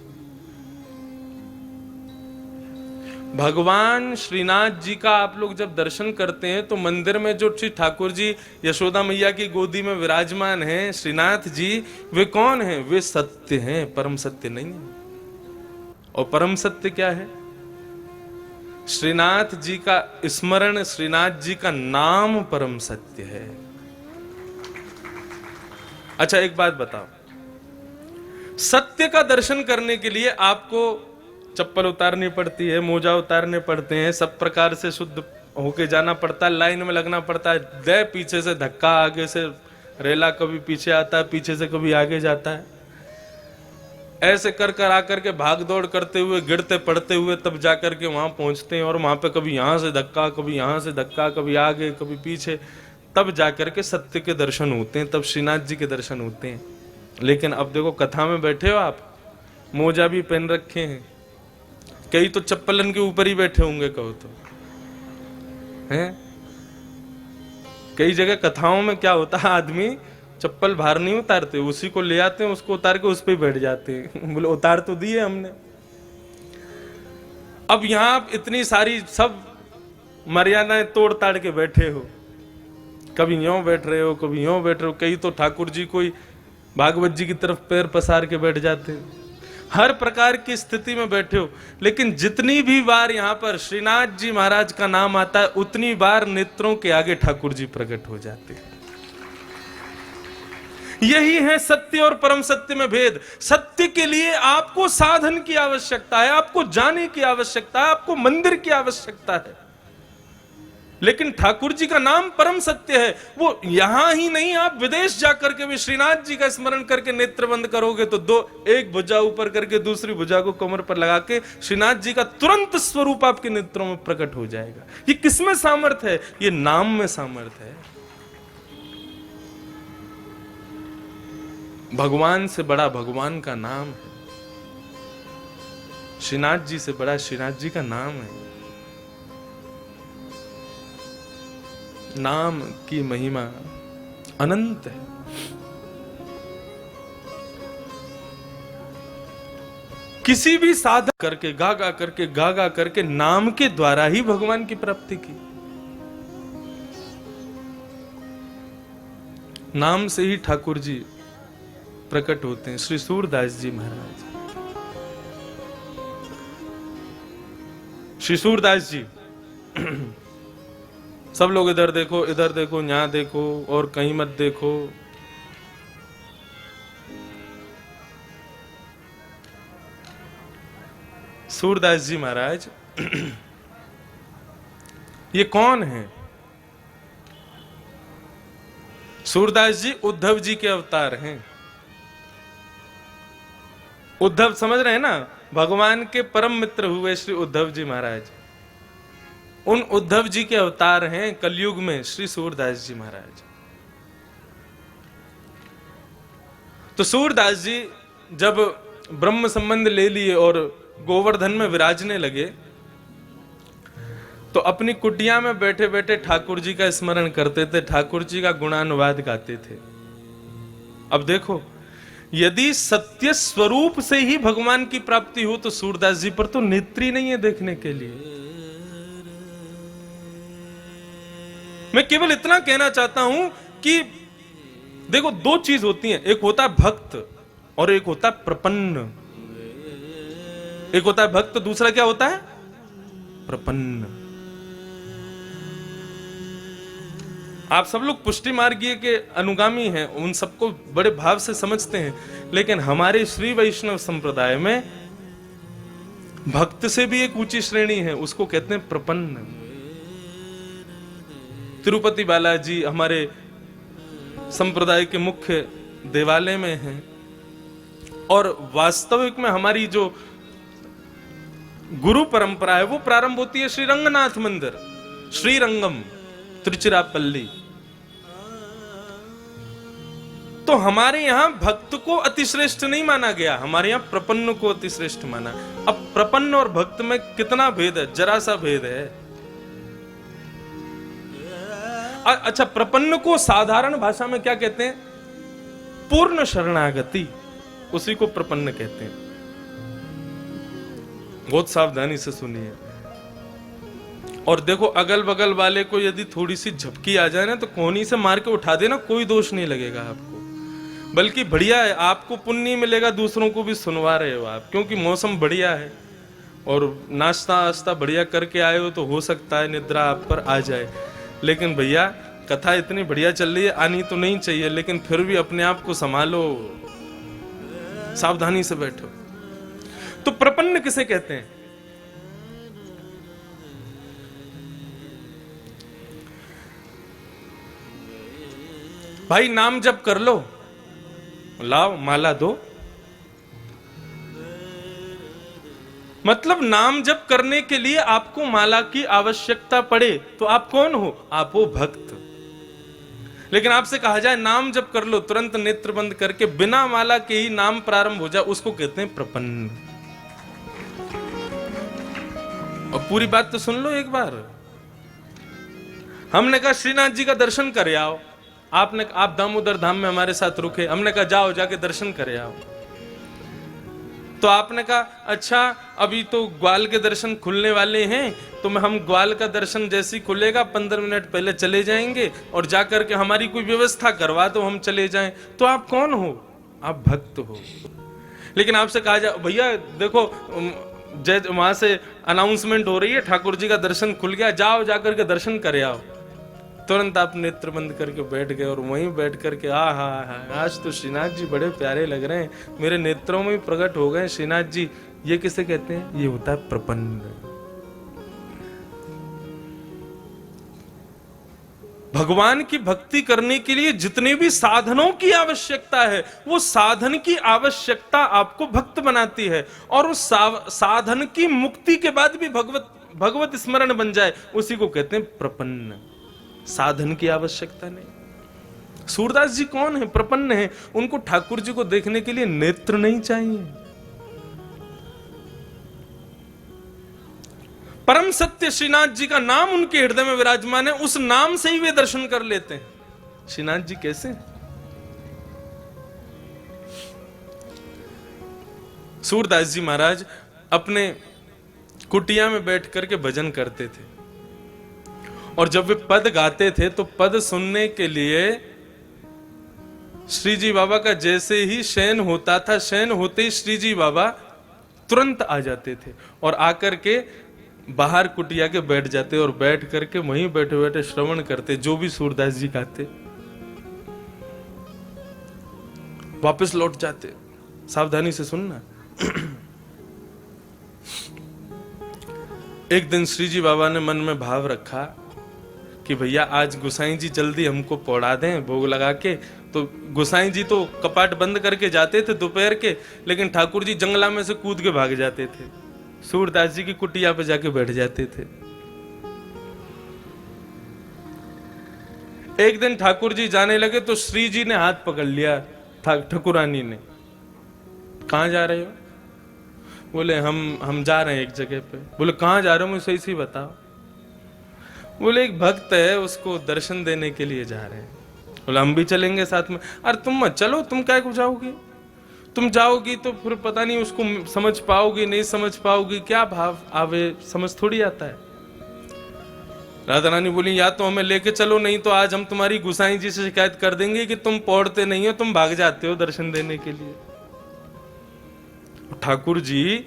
भगवान श्रीनाथ जी का आप लोग जब दर्शन करते हैं तो मंदिर में जो श्री ठाकुर जी यशोदा मैया की गोदी में विराजमान हैं श्रीनाथ जी, वे कौन हैं? वे सत्य हैं, परम सत्य नहीं है। और परम सत्य क्या है? श्रीनाथ जी का स्मरण, श्रीनाथ जी का नाम परम सत्य है। अच्छा एक बात बताओ, सत्य का दर्शन करने के लिए आपको चप्पल उतारनी पड़ती है, मोजा उतारने पड़ते हैं, सब प्रकार से शुद्ध होके जाना पड़ता है, लाइन में लगना पड़ता है। दे पीछे से धक्का, आगे से रेला, कभी पीछे आता है, पीछे से कभी आगे जाता है। ऐसे कर कर आकर के भाग दौड़ करते हुए, गिरते पड़ते हुए तब जाकर के वहां पहुंचते हैं। और वहां पे कभी यहां से धक्का, कभी यहां से धक्का, कभी आगे कभी पीछे, तब जाकर के सत्य के दर्शन होते हैं, तब श्रीनाथ जी के दर्शन होते हैं। लेकिन अब देखो, कथा में बैठे हो आप, मोजा भी पहन रखे हैं, कई तो चप्पलन के ऊपर ही बैठे होंगे, कहो तो हैं। कई जगह कथाओं में क्या होता है, आदमी चप्पल बाहर नहीं उतारते, उसी को ले आते हैं, उसको उतार के उस पे बैठ जाते हैं। बोले उतार तो दिए हमने। अब यहां आप इतनी सारी सब मर्यादाएं तोड़ ताड़ के बैठे हो, कभी यूं बैठ रहे हो, कभी यूं बैठ रहे हो। कई तो ठाकुर जी कोई भागवत जी की तरफ पैर पसार के बैठ जाते हैं। हर प्रकार की स्थिति में बैठे हो, लेकिन जितनी भी बार यहां पर श्रीनाथ जी महाराज का नाम आता है, उतनी बार नेत्रों के आगे ठाकुर जी प्रकट हो जाते हैं। यही है सत्य और परम सत्य में भेद। सत्य के लिए आपको साधन की आवश्यकता है, आपको जाने की आवश्यकता है, आपको मंदिर की आवश्यकता है। लेकिन ठाकुर जी का नाम परम सत्य है। वो यहां ही नहीं, आप विदेश जाकर के भी श्रीनाथ जी का स्मरण करके नेत्र बंद करोगे तो दो, एक भुजा ऊपर करके दूसरी भुजा को कमर पर लगा के श्रीनाथ जी का तुरंत स्वरूप आपके नेत्रों में प्रकट हो जाएगा। ये किसमें सामर्थ्य है? ये नाम में सामर्थ्य है। भगवान से बड़ा भगवान का नाम है, श्रीनाथ जी से बड़ा श्रीनाथ जी का नाम है। नाम की महिमा अनंत है। किसी भी साधन करके गा गा करके नाम के द्वारा ही भगवान की प्राप्ति की। नाम से ही ठाकुर जी प्रकट होते हैं, श्री सूरदास जी महाराज। श्री सूरदास जी सब लोग इधर देखो, इधर देखो, यहां देखो और कहीं मत देखो। सूरदास जी महाराज ये कौन है? सूरदास जी उद्धव जी के अवतार हैं। उद्धव समझ रहे हैं ना, भगवान के परम मित्र हुए श्री उद्धव जी महाराज। उन उद्धव जी के अवतार हैं कलयुग में श्री सूरदास जी महाराज। तो सूरदास जी जब ब्रह्म संबंध ले लिए और गोवर्धन में विराजने लगे, तो अपनी कुटिया में बैठे बैठे ठाकुर जी का स्मरण करते थे, ठाकुर जी का गुणानुवाद गाते थे। अब देखो, यदि सत्य स्वरूप से ही भगवान की प्राप्ति हो तो सूरदास जी पर तो नेत्री नहीं है देखने के लिए। मैं केवल इतना कहना चाहता हूं कि देखो, दो चीज होती हैं, एक होता है भक्त और एक होता है प्रपन्न। एक होता है भक्त, दूसरा क्या होता है? प्रपन्न। आप सब लोग पुष्टि मार्गीय के अनुगामी हैं, उन सबको बड़े भाव से समझते हैं, लेकिन हमारे श्री वैष्णव संप्रदाय में भक्त से भी एक ऊंची श्रेणी है, उसको कहते हैं प्रपन्न। तिरुपति बालाजी हमारे संप्रदाय के मुख्य देवालय में हैं, और वास्तविक में हमारी जो गुरु परंपरा है वो प्रारंभ होती है श्री रंगनाथ मंदिर, श्रीरंगम, तिरुचिरापल्ली। तो हमारे यहां भक्त को अतिश्रेष्ठ नहीं माना गया, हमारे यहां प्रपन्न को अतिश्रेष्ठ माना। अब प्रपन्न और भक्त में कितना भेद है? जरा सा भेद है। अच्छा, प्रपन्न को साधारण भाषा में क्या कहते हैं? पूर्ण शरणागति, उसी को प्रपन्न कहते हैं। बहुत सावधानी से सुनिए। और देखो, अगल बगल वाले को यदि थोड़ी सी झपकी आ जाए ना तो कोहनी से मार के उठा देना, कोई दोष नहीं लगेगा आपको, बल्कि बढ़िया है, आपको पुण्य मिलेगा, दूसरों को भी सुनवा रहे हो आप, क्योंकि मौसम बढ़िया है और नाश्ता आस्ता बढ़िया करके आए हो, तो हो सकता है निद्रा आप पर आ जाए। लेकिन भैया, कथा इतनी बढ़िया चल रही है, आनी तो नहीं चाहिए, लेकिन फिर भी अपने आप को संभालो, सावधानी से बैठो। तो प्रपन्न किसे कहते हैं? भाई नाम जप कर लो, लाओ माला दो। मतलब नाम जप करने के लिए आपको माला की आवश्यकता पड़े तो आप कौन हो? आप हो भक्त। लेकिन आपसे कहा जाए नाम जप कर लो, तुरंत नेत्र बंद करके बिना माला के ही नाम प्रारंभ हो जाए, उसको कहते हैं प्रपन्न। और पूरी बात तो सुन लो एक बार। हमने कहा श्रीनाथ जी का दर्शन कर आओ, आप दामोदर धाम में हमारे साथ रुके, हमने कहा जाओ जाके दर्शन कर आओ। तो आपने कहा अच्छा, अभी तो ग्वाल के दर्शन खुलने वाले हैं, तो हम ग्वाल का दर्शन जैसे ही खुलेगा 15 मिनट पहले चले जाएंगे और जाकर के हमारी कोई व्यवस्था करवा दो, हम चले जाएं। तो आप कौन हो? आप भक्त हो। लेकिन आपसे कहा जाए भैया देखो, वहां से अनाउंसमेंट हो रही है, ठाकुर जी का दर्शन खुल गया, जाओ जाकर के दर्शन करे आओ। तुरंत आप नेत्र बंद करके बैठ गए और वहीं बैठ करके हा आज तो श्रीनाथ जी बड़े प्यारे लग रहे हैं, मेरे नेत्रों में प्रकट हो गए श्रीनाथ जी। ये किसे कहते हैं? ये होता है प्रपन्न। भगवान की भक्ति करने के लिए जितने भी साधनों की आवश्यकता है, वो साधन की आवश्यकता आपको भक्त बनाती है, और उस साधन की मुक्ति के बाद भी भगवत स्मरण बन जाए, उसी को कहते हैं प्रपन्न। साधन की आवश्यकता नहीं। सूरदास जी कौन है? प्रपन्न है। उनको ठाकुर जी को देखने के लिए नेत्र नहीं चाहिए। परम सत्य श्रीनाथ जी का नाम उनके हृदय में विराजमान है, उस नाम से ही वे दर्शन कर लेते हैं। श्रीनाथ जी कैसे? सूरदास जी महाराज अपने कुटिया में बैठ करके भजन करते थे, और जब वे पद गाते थे तो पद सुनने के लिए श्री जी बाबा का जैसे ही शयन होता था, शयन होते ही श्री जी बाबा तुरंत आ जाते थे और आकर के बाहर कुटिया के बैठ जाते और बैठ करके वहीं बैठे बैठे श्रवण करते, जो भी सूरदास जी गाते वापस लौट जाते। सावधानी से सुनना। एक दिन श्री जी बाबा ने मन में भाव रखा कि भैया आज गोसाई जी जल्दी हमको पौड़ा दें भोग लगा के। तो गोसाई जी तो कपाट बंद करके जाते थे दोपहर के, लेकिन ठाकुर जी जंगला में से कूद के भाग जाते थे, सूरदास जी की कुटिया पे जाके बैठ जाते थे। एक दिन ठाकुर जी जाने लगे तो श्री जी ने हाथ पकड़ लिया ठाकुरानी ने। कहां जा रहे हो? बोले हम जा रहे हैं एक जगह पे। बोले कहां जा रहे हो, मुझे सही बताओ। बोले एक भक्त है, उसको दर्शन देने के लिए जा रहे हैं। बोले हम भी चलेंगे साथ में। अरे तुम मत चलो, तुम क्या को जाओगी? तुम जाओगी तो फिर पता नहीं उसको समझ पाओगी नहीं समझ पाओगी, क्या भाव आवे समझ थोड़ी आता है। राधा रानी बोली या तो हमें लेके चलो, नहीं तो आज हम तुम्हारी गुसाई जी से शिकायत कर देंगे कि तुम पौड़ते नहीं हो, तुम भाग जाते हो दर्शन देने के लिए। ठाकुर जी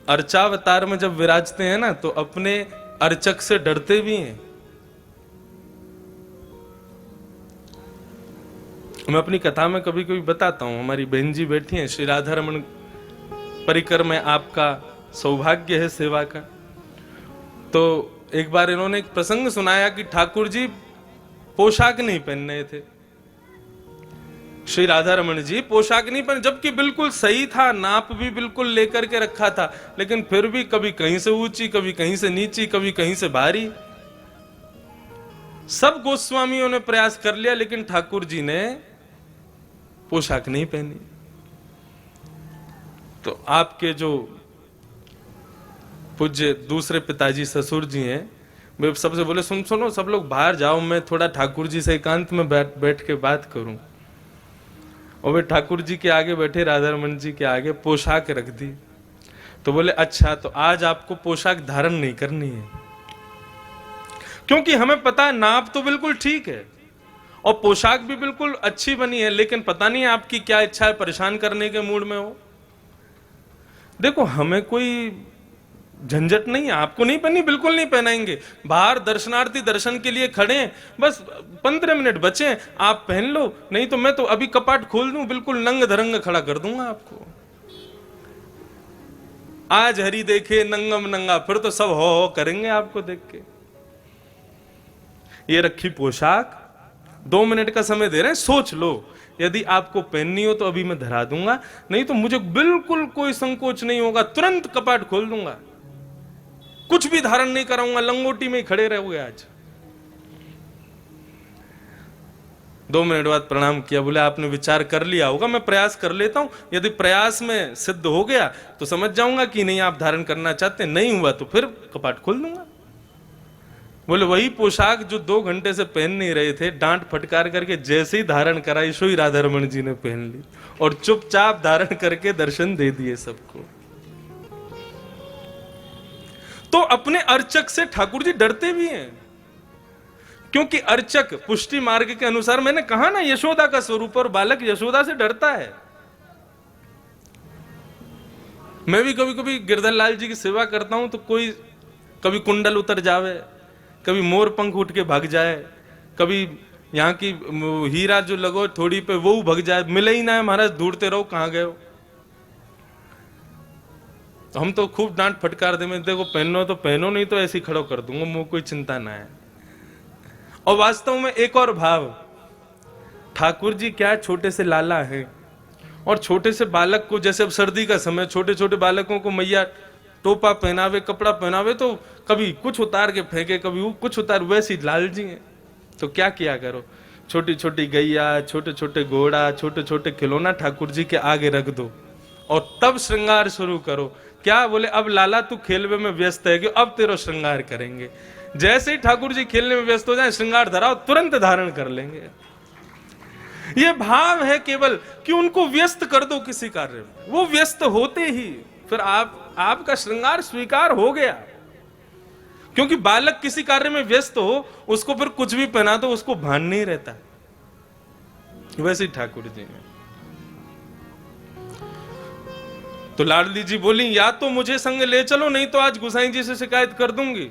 अर्चावतार में जब विराजते हैं ना तो अपने अर्चक से डरते भी हैं। मैं अपनी कथा में कभी कभी बताता हूं, हमारी बहन जी बैठी हैं, श्री राधा रमन परिकर में आपका सौभाग्य है सेवा का। तो एक बार इन्होंने एक प्रसंग सुनाया कि ठाकुर जी पोशाक नहीं पहन रहे थे। श्री राधा रमन जी पोशाक नहीं पहन, जबकि बिल्कुल सही था, नाप भी बिल्कुल लेकर के रखा था, लेकिन फिर भी कभी कहीं से ऊंची, कभी कहीं से नीची, कभी कहीं से भारी। सब गोस्वामियों ने प्रयास कर लिया, लेकिन ठाकुर जी ने पोशाक नहीं पहनी। तो आपके जो पूज्य दूसरे पिताजी ससुर जी हैं, वे सबसे बोले सुनो सब लोग बाहर जाओ, मैं थोड़ा ठाकुर जी से एकांत में बैठ के बात करूं। और वे ठाकुर जी के आगे बैठे, राधा रमन जी के आगे पोशाक रख दी। तो बोले अच्छा, तो आज आपको पोशाक धारण नहीं करनी है, क्योंकि हमें पता है नाप तो बिल्कुल ठीक है और पोशाक भी बिल्कुल अच्छी बनी है, लेकिन पता नहीं आपकी क्या इच्छा है, परेशान करने के मूड में हो। देखो हमें कोई झंझट नहीं है, आपको नहीं पहनी बिल्कुल नहीं पहनाएंगे। बाहर दर्शनार्थी दर्शन के लिए खड़े हैं, बस 15 मिनट बचे, आप पहन लो, नहीं तो मैं तो अभी कपाट खोल दूं, बिल्कुल नंग धरंग खड़ा कर दूंगा आपको। आज हरि देखे नंगम नंगा, फिर तो सब हो करेंगे आपको देख के। ये रखी पोशाक, 2 मिनट का समय दे रहे हैं, सोच लो, यदि आपको पहननी हो तो अभी मैं धरा दूंगा, नहीं तो मुझे बिल्कुल कोई संकोच नहीं होगा, तुरंत कपाट खोल दूंगा, कुछ भी धारण नहीं कराऊंगा, लंगोटी में ही खड़े रहोगे आज। 2 मिनट बाद प्रणाम किया, बोले आपने विचार कर लिया होगा, मैं प्रयास कर लेता हूं, यदि प्रयास में सिद्ध हो गया तो समझ जाऊंगा कि नहीं आप धारण करना चाहते, नहीं हुआ तो फिर कपाट खोल दूंगा। बोले वही पोशाक जो 2 घंटे से पहन नहीं रहे थे, डांट फटकार करके जैसे ही धारण कराई, सो ही राधा रमन जी ने पहन ली और चुपचाप धारण करके दर्शन दे दिए सबको। तो अपने अर्चक से ठाकुर जी डरते भी हैं, क्योंकि अर्चक पुष्टि मार्ग के अनुसार, मैंने कहा ना यशोदा का स्वरूप, और बालक यशोदा से डरता है। मैं भी कभी कभी गिरधर लाल जी की सेवा करता हूं तो कोई कभी कुंडल उतर जावे, कभी मोर पंख उठ के भाग जाए, कभी यहाँ की हीरा जो लगो थोड़ी पे वो भाग जाए, मिले ही ना है महाराज, ढूंढते रहो कहां गए हो। तो हम तो खूब डांट फटकार दे, मैं देखो पहनो तो पहनो, नहीं तो ऐसे ही खड़ो कर दूंगा, मुझे कोई चिंता ना है। और वास्तव में एक और भाव, ठाकुर जी क्या छोटे से लाला है, और छोटे से बालक को, जैसे अब सर्दी का समय, छोटे छोटे बालकों को मैया टोपा पहनावे, कपड़ा पहनावे, तो कभी कुछ उतार के फेंके, कभी वो कुछ उतार, वैसी लाल जी हैं। तो क्या किया करो, छोटी छोटी गैया, छोटे छोटे घोड़ा, छोटे छोटे खिलौना ठाकुर जी के आगे रख दो और तब श्रृंगार शुरू करो। क्या बोले अब लाला तू खेलवे में व्यस्त है कि अब तेरा श्रृंगार करेंगे। जैसे ही ठाकुर जी खेलने में व्यस्त हो जाए, श्रृंगार धराओ, तुरंत धारण कर लेंगे। ये भाव है केवल कि उनको व्यस्त कर दो किसी कार्य में, वो व्यस्त होते ही फिर आपका श्रृंगार स्वीकार हो गया। क्योंकि बालक किसी कार्य में व्यस्त हो, उसको फिर कुछ भी पहना दो, उसको भान नहीं रहता। वैसे ही ठाकुर जी ने। तो लाडली जी बोली, या तो मुझे संग ले चलो, नहीं तो आज गुसाई जी से शिकायत कर दूंगी।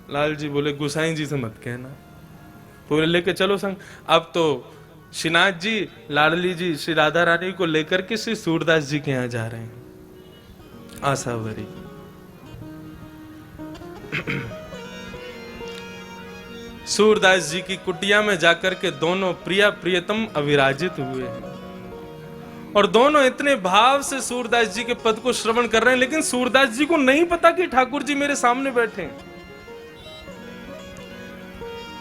लाल जी बोले, गुसाई जी से मत कहना। बोले, लेके चलो संग। अब तो श्रीनाथ जी, लाडली जी श्री राधा रानी को लेकर के श्री सूरदास जी के यहां जा रहे हैं, आसावरी। सूरदास जी की कुटिया में जाकर के दोनों प्रिया प्रियतम अविराजित हुए हैं और दोनों इतने भाव से सूरदास जी के पद को श्रवण कर रहे हैं, लेकिन सूरदास जी को नहीं पता कि ठाकुर जी मेरे सामने बैठे हैं।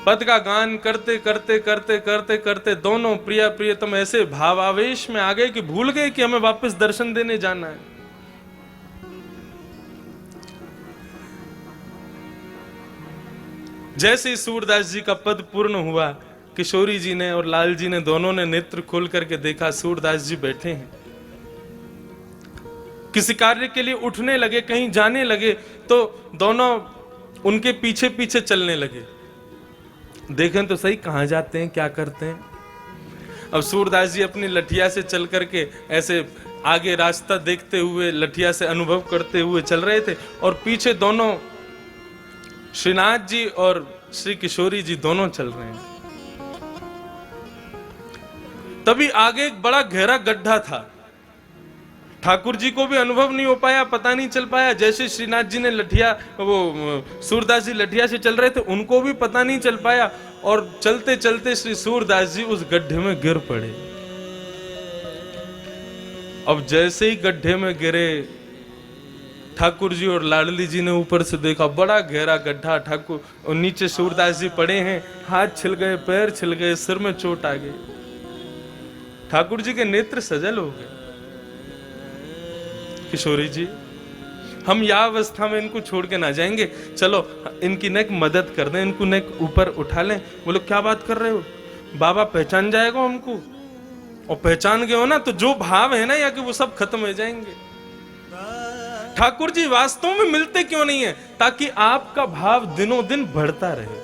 पद का गान करते करते करते करते करते दोनों प्रिया प्रियतम ऐसे भावावेश में आ गए कि भूल गए कि हमें वापस दर्शन देने जाना है। जैसे ही सूरदास जी का पद पूर्ण हुआ, किशोरी जी ने और लाल जी ने दोनों ने नेत्र खोल करके देखा, सूरदास जी बैठे हैं। किसी कार्य के लिए उठने लगे, कहीं जाने लगे, तो दोनों उनके पीछे पीछे चलने लगे। देखें तो सही कहां जाते हैं, क्या करते हैं। अब सूरदास जी अपनी लठिया से चल करके ऐसे आगे रास्ता देखते हुए, लठिया से अनुभव करते हुए चल रहे थे और पीछे दोनों श्रीनाथ जी और श्री किशोरी जी दोनों चल रहे हैं। तभी आगे एक बड़ा गहरा गड्ढा था। ठाकुर जी को भी अनुभव नहीं हो पाया, पता नहीं चल पाया। जैसे श्रीनाथ जी ने लठिया, वो सूरदास जी लठिया से चल रहे थे, उनको भी पता नहीं चल पाया और चलते चलते श्री सूरदास जी उस गड्ढे में गिर पड़े। अब जैसे ही गड्ढे में गिरे, ठाकुर जी और लाडली जी ने ऊपर से देखा, बड़ा गहरा गड्ढा। ठाकुर और नीचे सूरदास जी पड़े हैं, हाथ छिल गए, पैर छिल गए, सिर में चोट आ गई। ठाकुर जी के नेत्र सजल हो गए। किशोरी जी, हम यह अवस्था में इनको छोड़ के ना जाएंगे, चलो इनकी नेक मदद कर दें, इनको नेक ऊपर उठा लें। बोलो, क्या बात कर रहे हो, बाबा पहचान जाएगा हमको। और पहचान गए हो ना, तो जो भाव है ना या कि वो सब खत्म हो जाएंगे। ठाकुर जी वास्तव में मिलते क्यों नहीं है? ताकि आपका भाव दिनों दिन बढ़ता रहे,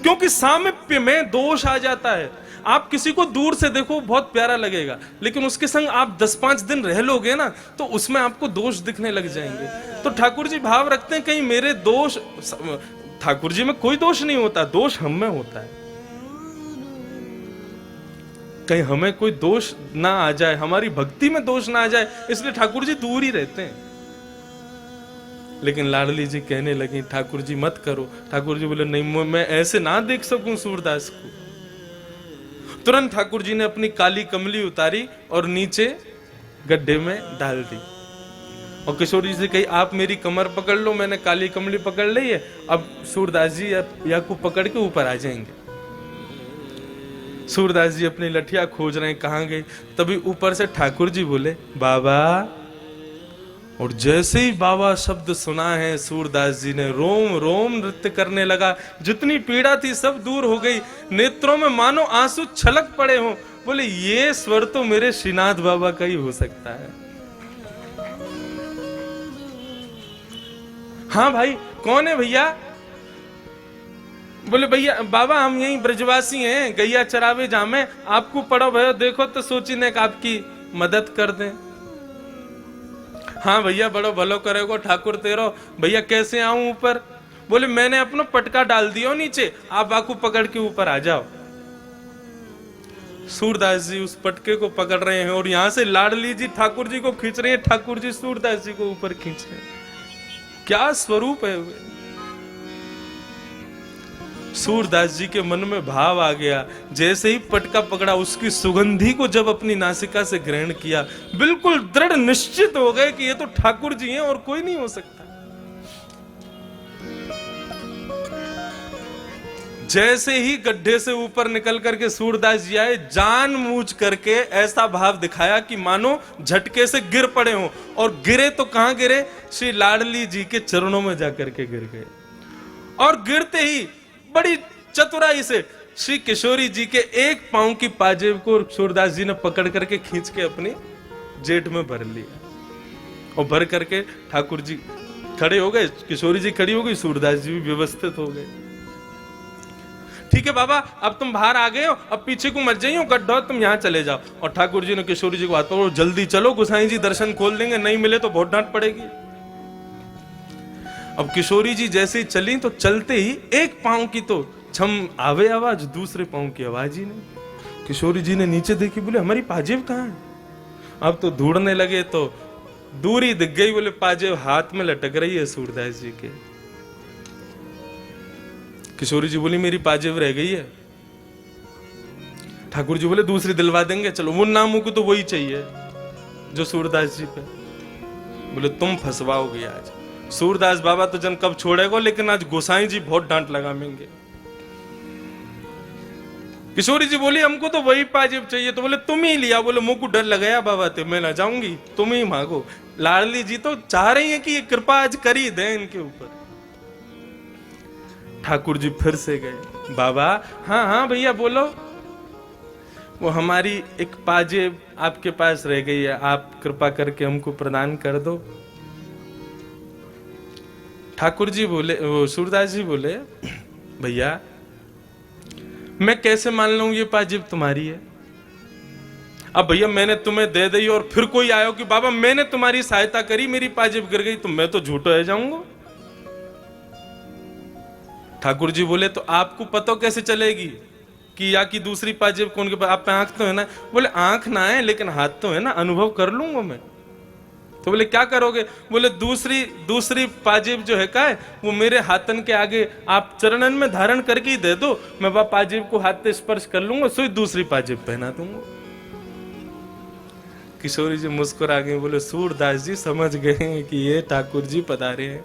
क्योंकि सामीप्य में दोष आ जाता है। आप किसी को दूर से देखो बहुत प्यारा लगेगा, लेकिन उसके संग आप 10-5 दिन रह लोगे ना, तो उसमें आपको दोष दिखने लग जाएंगे। तो ठाकुर जी भाव रखते हैं, कहीं मेरे दोष, ठाकुर जी में कोई दोष नहीं होता, दोष हम में होता है। कहीं हमें कोई दोष ना आ जाए, हमारी भक्ति में दोष ना आ जाए, इसलिए ठाकुर जी दूर ही रहते हैं। लेकिन लाडली जी कहने लगी, ठाकुर जी मत करो। ठाकुर जी बोले, नहीं, मैं ऐसे ना देख सकूं सूरदास को। तुरंत ठाकुर जी ने अपनी काली कमली उतारी और नीचे गड्ढे में डाल दी। और किशोरी जी कही, आप मेरी कमर पकड़ लो, मैंने काली कमली पकड़ ली है, अब सूरदास जी या को पकड़ के ऊपर आ जाएंगे। सूरदास जी अपनी लठिया खोज रहे हैं, कहां गई। तभी ऊपर से ठाकुर जी बोले, बाबा। और जैसे ही बाबा शब्द सुना है, सूरदास जी ने रोम रोम नृत्य करने लगा। जितनी पीड़ा थी सब दूर हो गई, नेत्रों में मानो आंसू छलक पड़े हों। बोले, ये स्वर तो मेरे श्रीनाथ बाबा का ही हो सकता है। हाँ भाई, कौन है भैया? बोले, भैया बाबा हम यहीं ब्रजवासी हैं, गैया चरावे जामे, आपको पड़ो भयो देखो तो सोची ने आपकी मदद कर दें। हाँ भैया, बड़ो भलो करेगो ठाकुर तेरो। भैया कैसे आऊं ऊपर? बोले, मैंने अपना पटका डाल दिया नीचे, आप बाकू पकड़ के ऊपर आ जाओ। सूरदास जी उस पटके को पकड़ रहे हैं और यहां से लाडली जी ठाकुर जी को खींच रहे हैं, ठाकुर जी सूरदास जी को ऊपर खींच रहे हैं। क्या स्वरूप है वे। सूरदास जी के मन में भाव आ गया। जैसे ही पटका पकड़ा, उसकी सुगंधी को जब अपनी नासिका से ग्रहण किया, बिल्कुल दृढ़ निश्चित हो गए कि ये तो ठाकुर जी हैं और कोई नहीं हो सकता। जैसे ही गड्ढे से ऊपर निकल करके सूरदास जी आए, जानबूझ करके ऐसा भाव दिखाया कि मानो झटके से गिर पड़े हों। और गिरे तो कहां गिरे? श्री लाडली जी के चरणों में जाकर के गिर गए। और गिरते ही बड़ी चतुराई से श्री किशोरी जी के एक पांव की पाजेब को सूरदास जी ने पकड़ करके खींच के अपने जेठ में भर लिया। और भर करके ठाकुर जी खड़े हो गए, किशोरी जी खड़ी हो गई, सूरदास जी भी व्यवस्थित हो गए। ठीक है बाबा, अब तुम बाहर आ गए हो, अब पीछे को मत जाइए, गड्ढा तुम यहाँ चले जाओ। और ठाकुर जी ने किशोरी जी को हाथ पकड़ो, जल्दी चलो, गोसाई जी दर्शन खोल देंगे, नहीं मिले तो बहुत डांट पड़ेगी। अब किशोरी जी जैसे ही चली तो चलते ही एक पांव की तो छम आवे आवाज, दूसरे पांव की आवाज ही नहीं। किशोरी जी ने नीचे देखी, बोले हमारी पाजेब कहाँ है? अब तो ढूंढने लगे तो दूरी दिख गई, बोले पाजेब हाथ में लटक रही है सूरदास जी के। किशोरी जी बोली मेरी पाजेब रह गई है। ठाकुर जी बोले दूसरी दिलवा देंगे, चलो। मुन्ना मुंह को तो वही चाहिए जो सूरदास जी पे। बोले तुम फंसवाओगे आज, सूरदास बाबा तो जन कब छोड़ेगा, लेकिन आज गोसाई जी बहुत डांट लगाएंगे। किशोरी जी बोली हमको तो वही पाजेब चाहिए। तो बोले तुम ही लिया। बोले मुंह को डर लगाया बाबा ते, मैं ना जाऊंगी, तुम ही मांगो। लाडली जी तो चाह रही है कि ये कृपा आज कर ही दे इनके ऊपर। ठाकुर जी फिर से गए, बाबा हाँ हाँ भैया बोलो। वो हमारी एक पाजेब आपके पास रह गई है, आप कृपा करके हमको प्रदान कर दो। ठाकुर जी बोले, वो सूरदास जी बोले भैया मैं कैसे मान लूं ये पाजेब तुम्हारी है? अब भैया मैंने तुम्हें दे दी और फिर कोई आयो कि बाबा मैंने तुम्हारी सहायता करी, मेरी पाजेब गिर गई, तो मैं तो झूठो रह जाऊंगा। ठाकुर जी बोले तो आपको पता कैसे चलेगी कि या की दूसरी पाजेब कौन के पास? आप पे आंख तो है ना? बोले आंख ना है लेकिन हाथ तो है ना, अनुभव कर लूंगा मैं। तो बोले क्या करोगे? बोले दूसरी पाजेब जो है का है वो मेरे हाथन के आगे आप चरणन में धारण करके ही दे दो, मैं वह पाजेब को हाथ से स्पर्श कर लूंगा, सो दूसरी पाजेब पहना दूंगा। किशोरी जी मुस्कुरा गए, बोले सूरदास जी समझ गए कि ये ठाकुर जी पधारे हैं।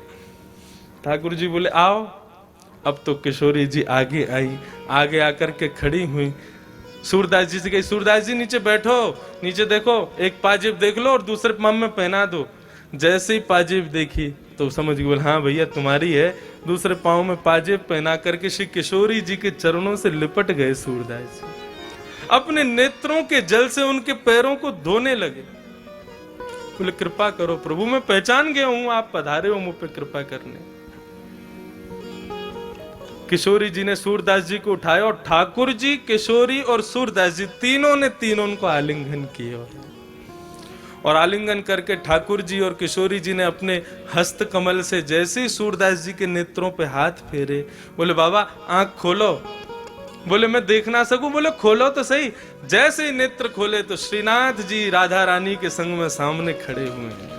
ठाकुर जी बोले आओ। अब तो किशोरी जी आगे आई, आगे आकर के खड़ी हुई, सूरदास जी से कही सूरदास जी नीचे बैठो, नीचे देखो, एक पाजेब देख लो और दूसरे पाँव में पहना दो। जैसे ही पाजेब देखी तो समझ गई, बोले हाँ भैया तुम्हारी है। दूसरे पाँव में पाजेब पहना करके श्री किशोरी जी के चरणों से लिपट गए सूरदास जी, अपने नेत्रों के जल से उनके पैरों को धोने लगे। बोले कृपा करो प्रभु, मैं पहचान गया हूं आप पधारे हो मुझ पे कृपा करने। किशोरी जी ने सूरदास जी को उठाया और ठाकुर जी, किशोरी और सूरदास जी तीनों को आलिंगन किया। और आलिंगन करके ठाकुर जी और किशोरी जी ने अपने हस्त कमल से जैसे ही सूरदास जी के नेत्रों पे हाथ फेरे, बोले बाबा आंख खोलो। बोले मैं देख ना सकूं? बोले खोलो तो सही। जैसे ही नेत्र खोले तो श्रीनाथ जी राधा रानी के संग में सामने खड़े हुए हैं।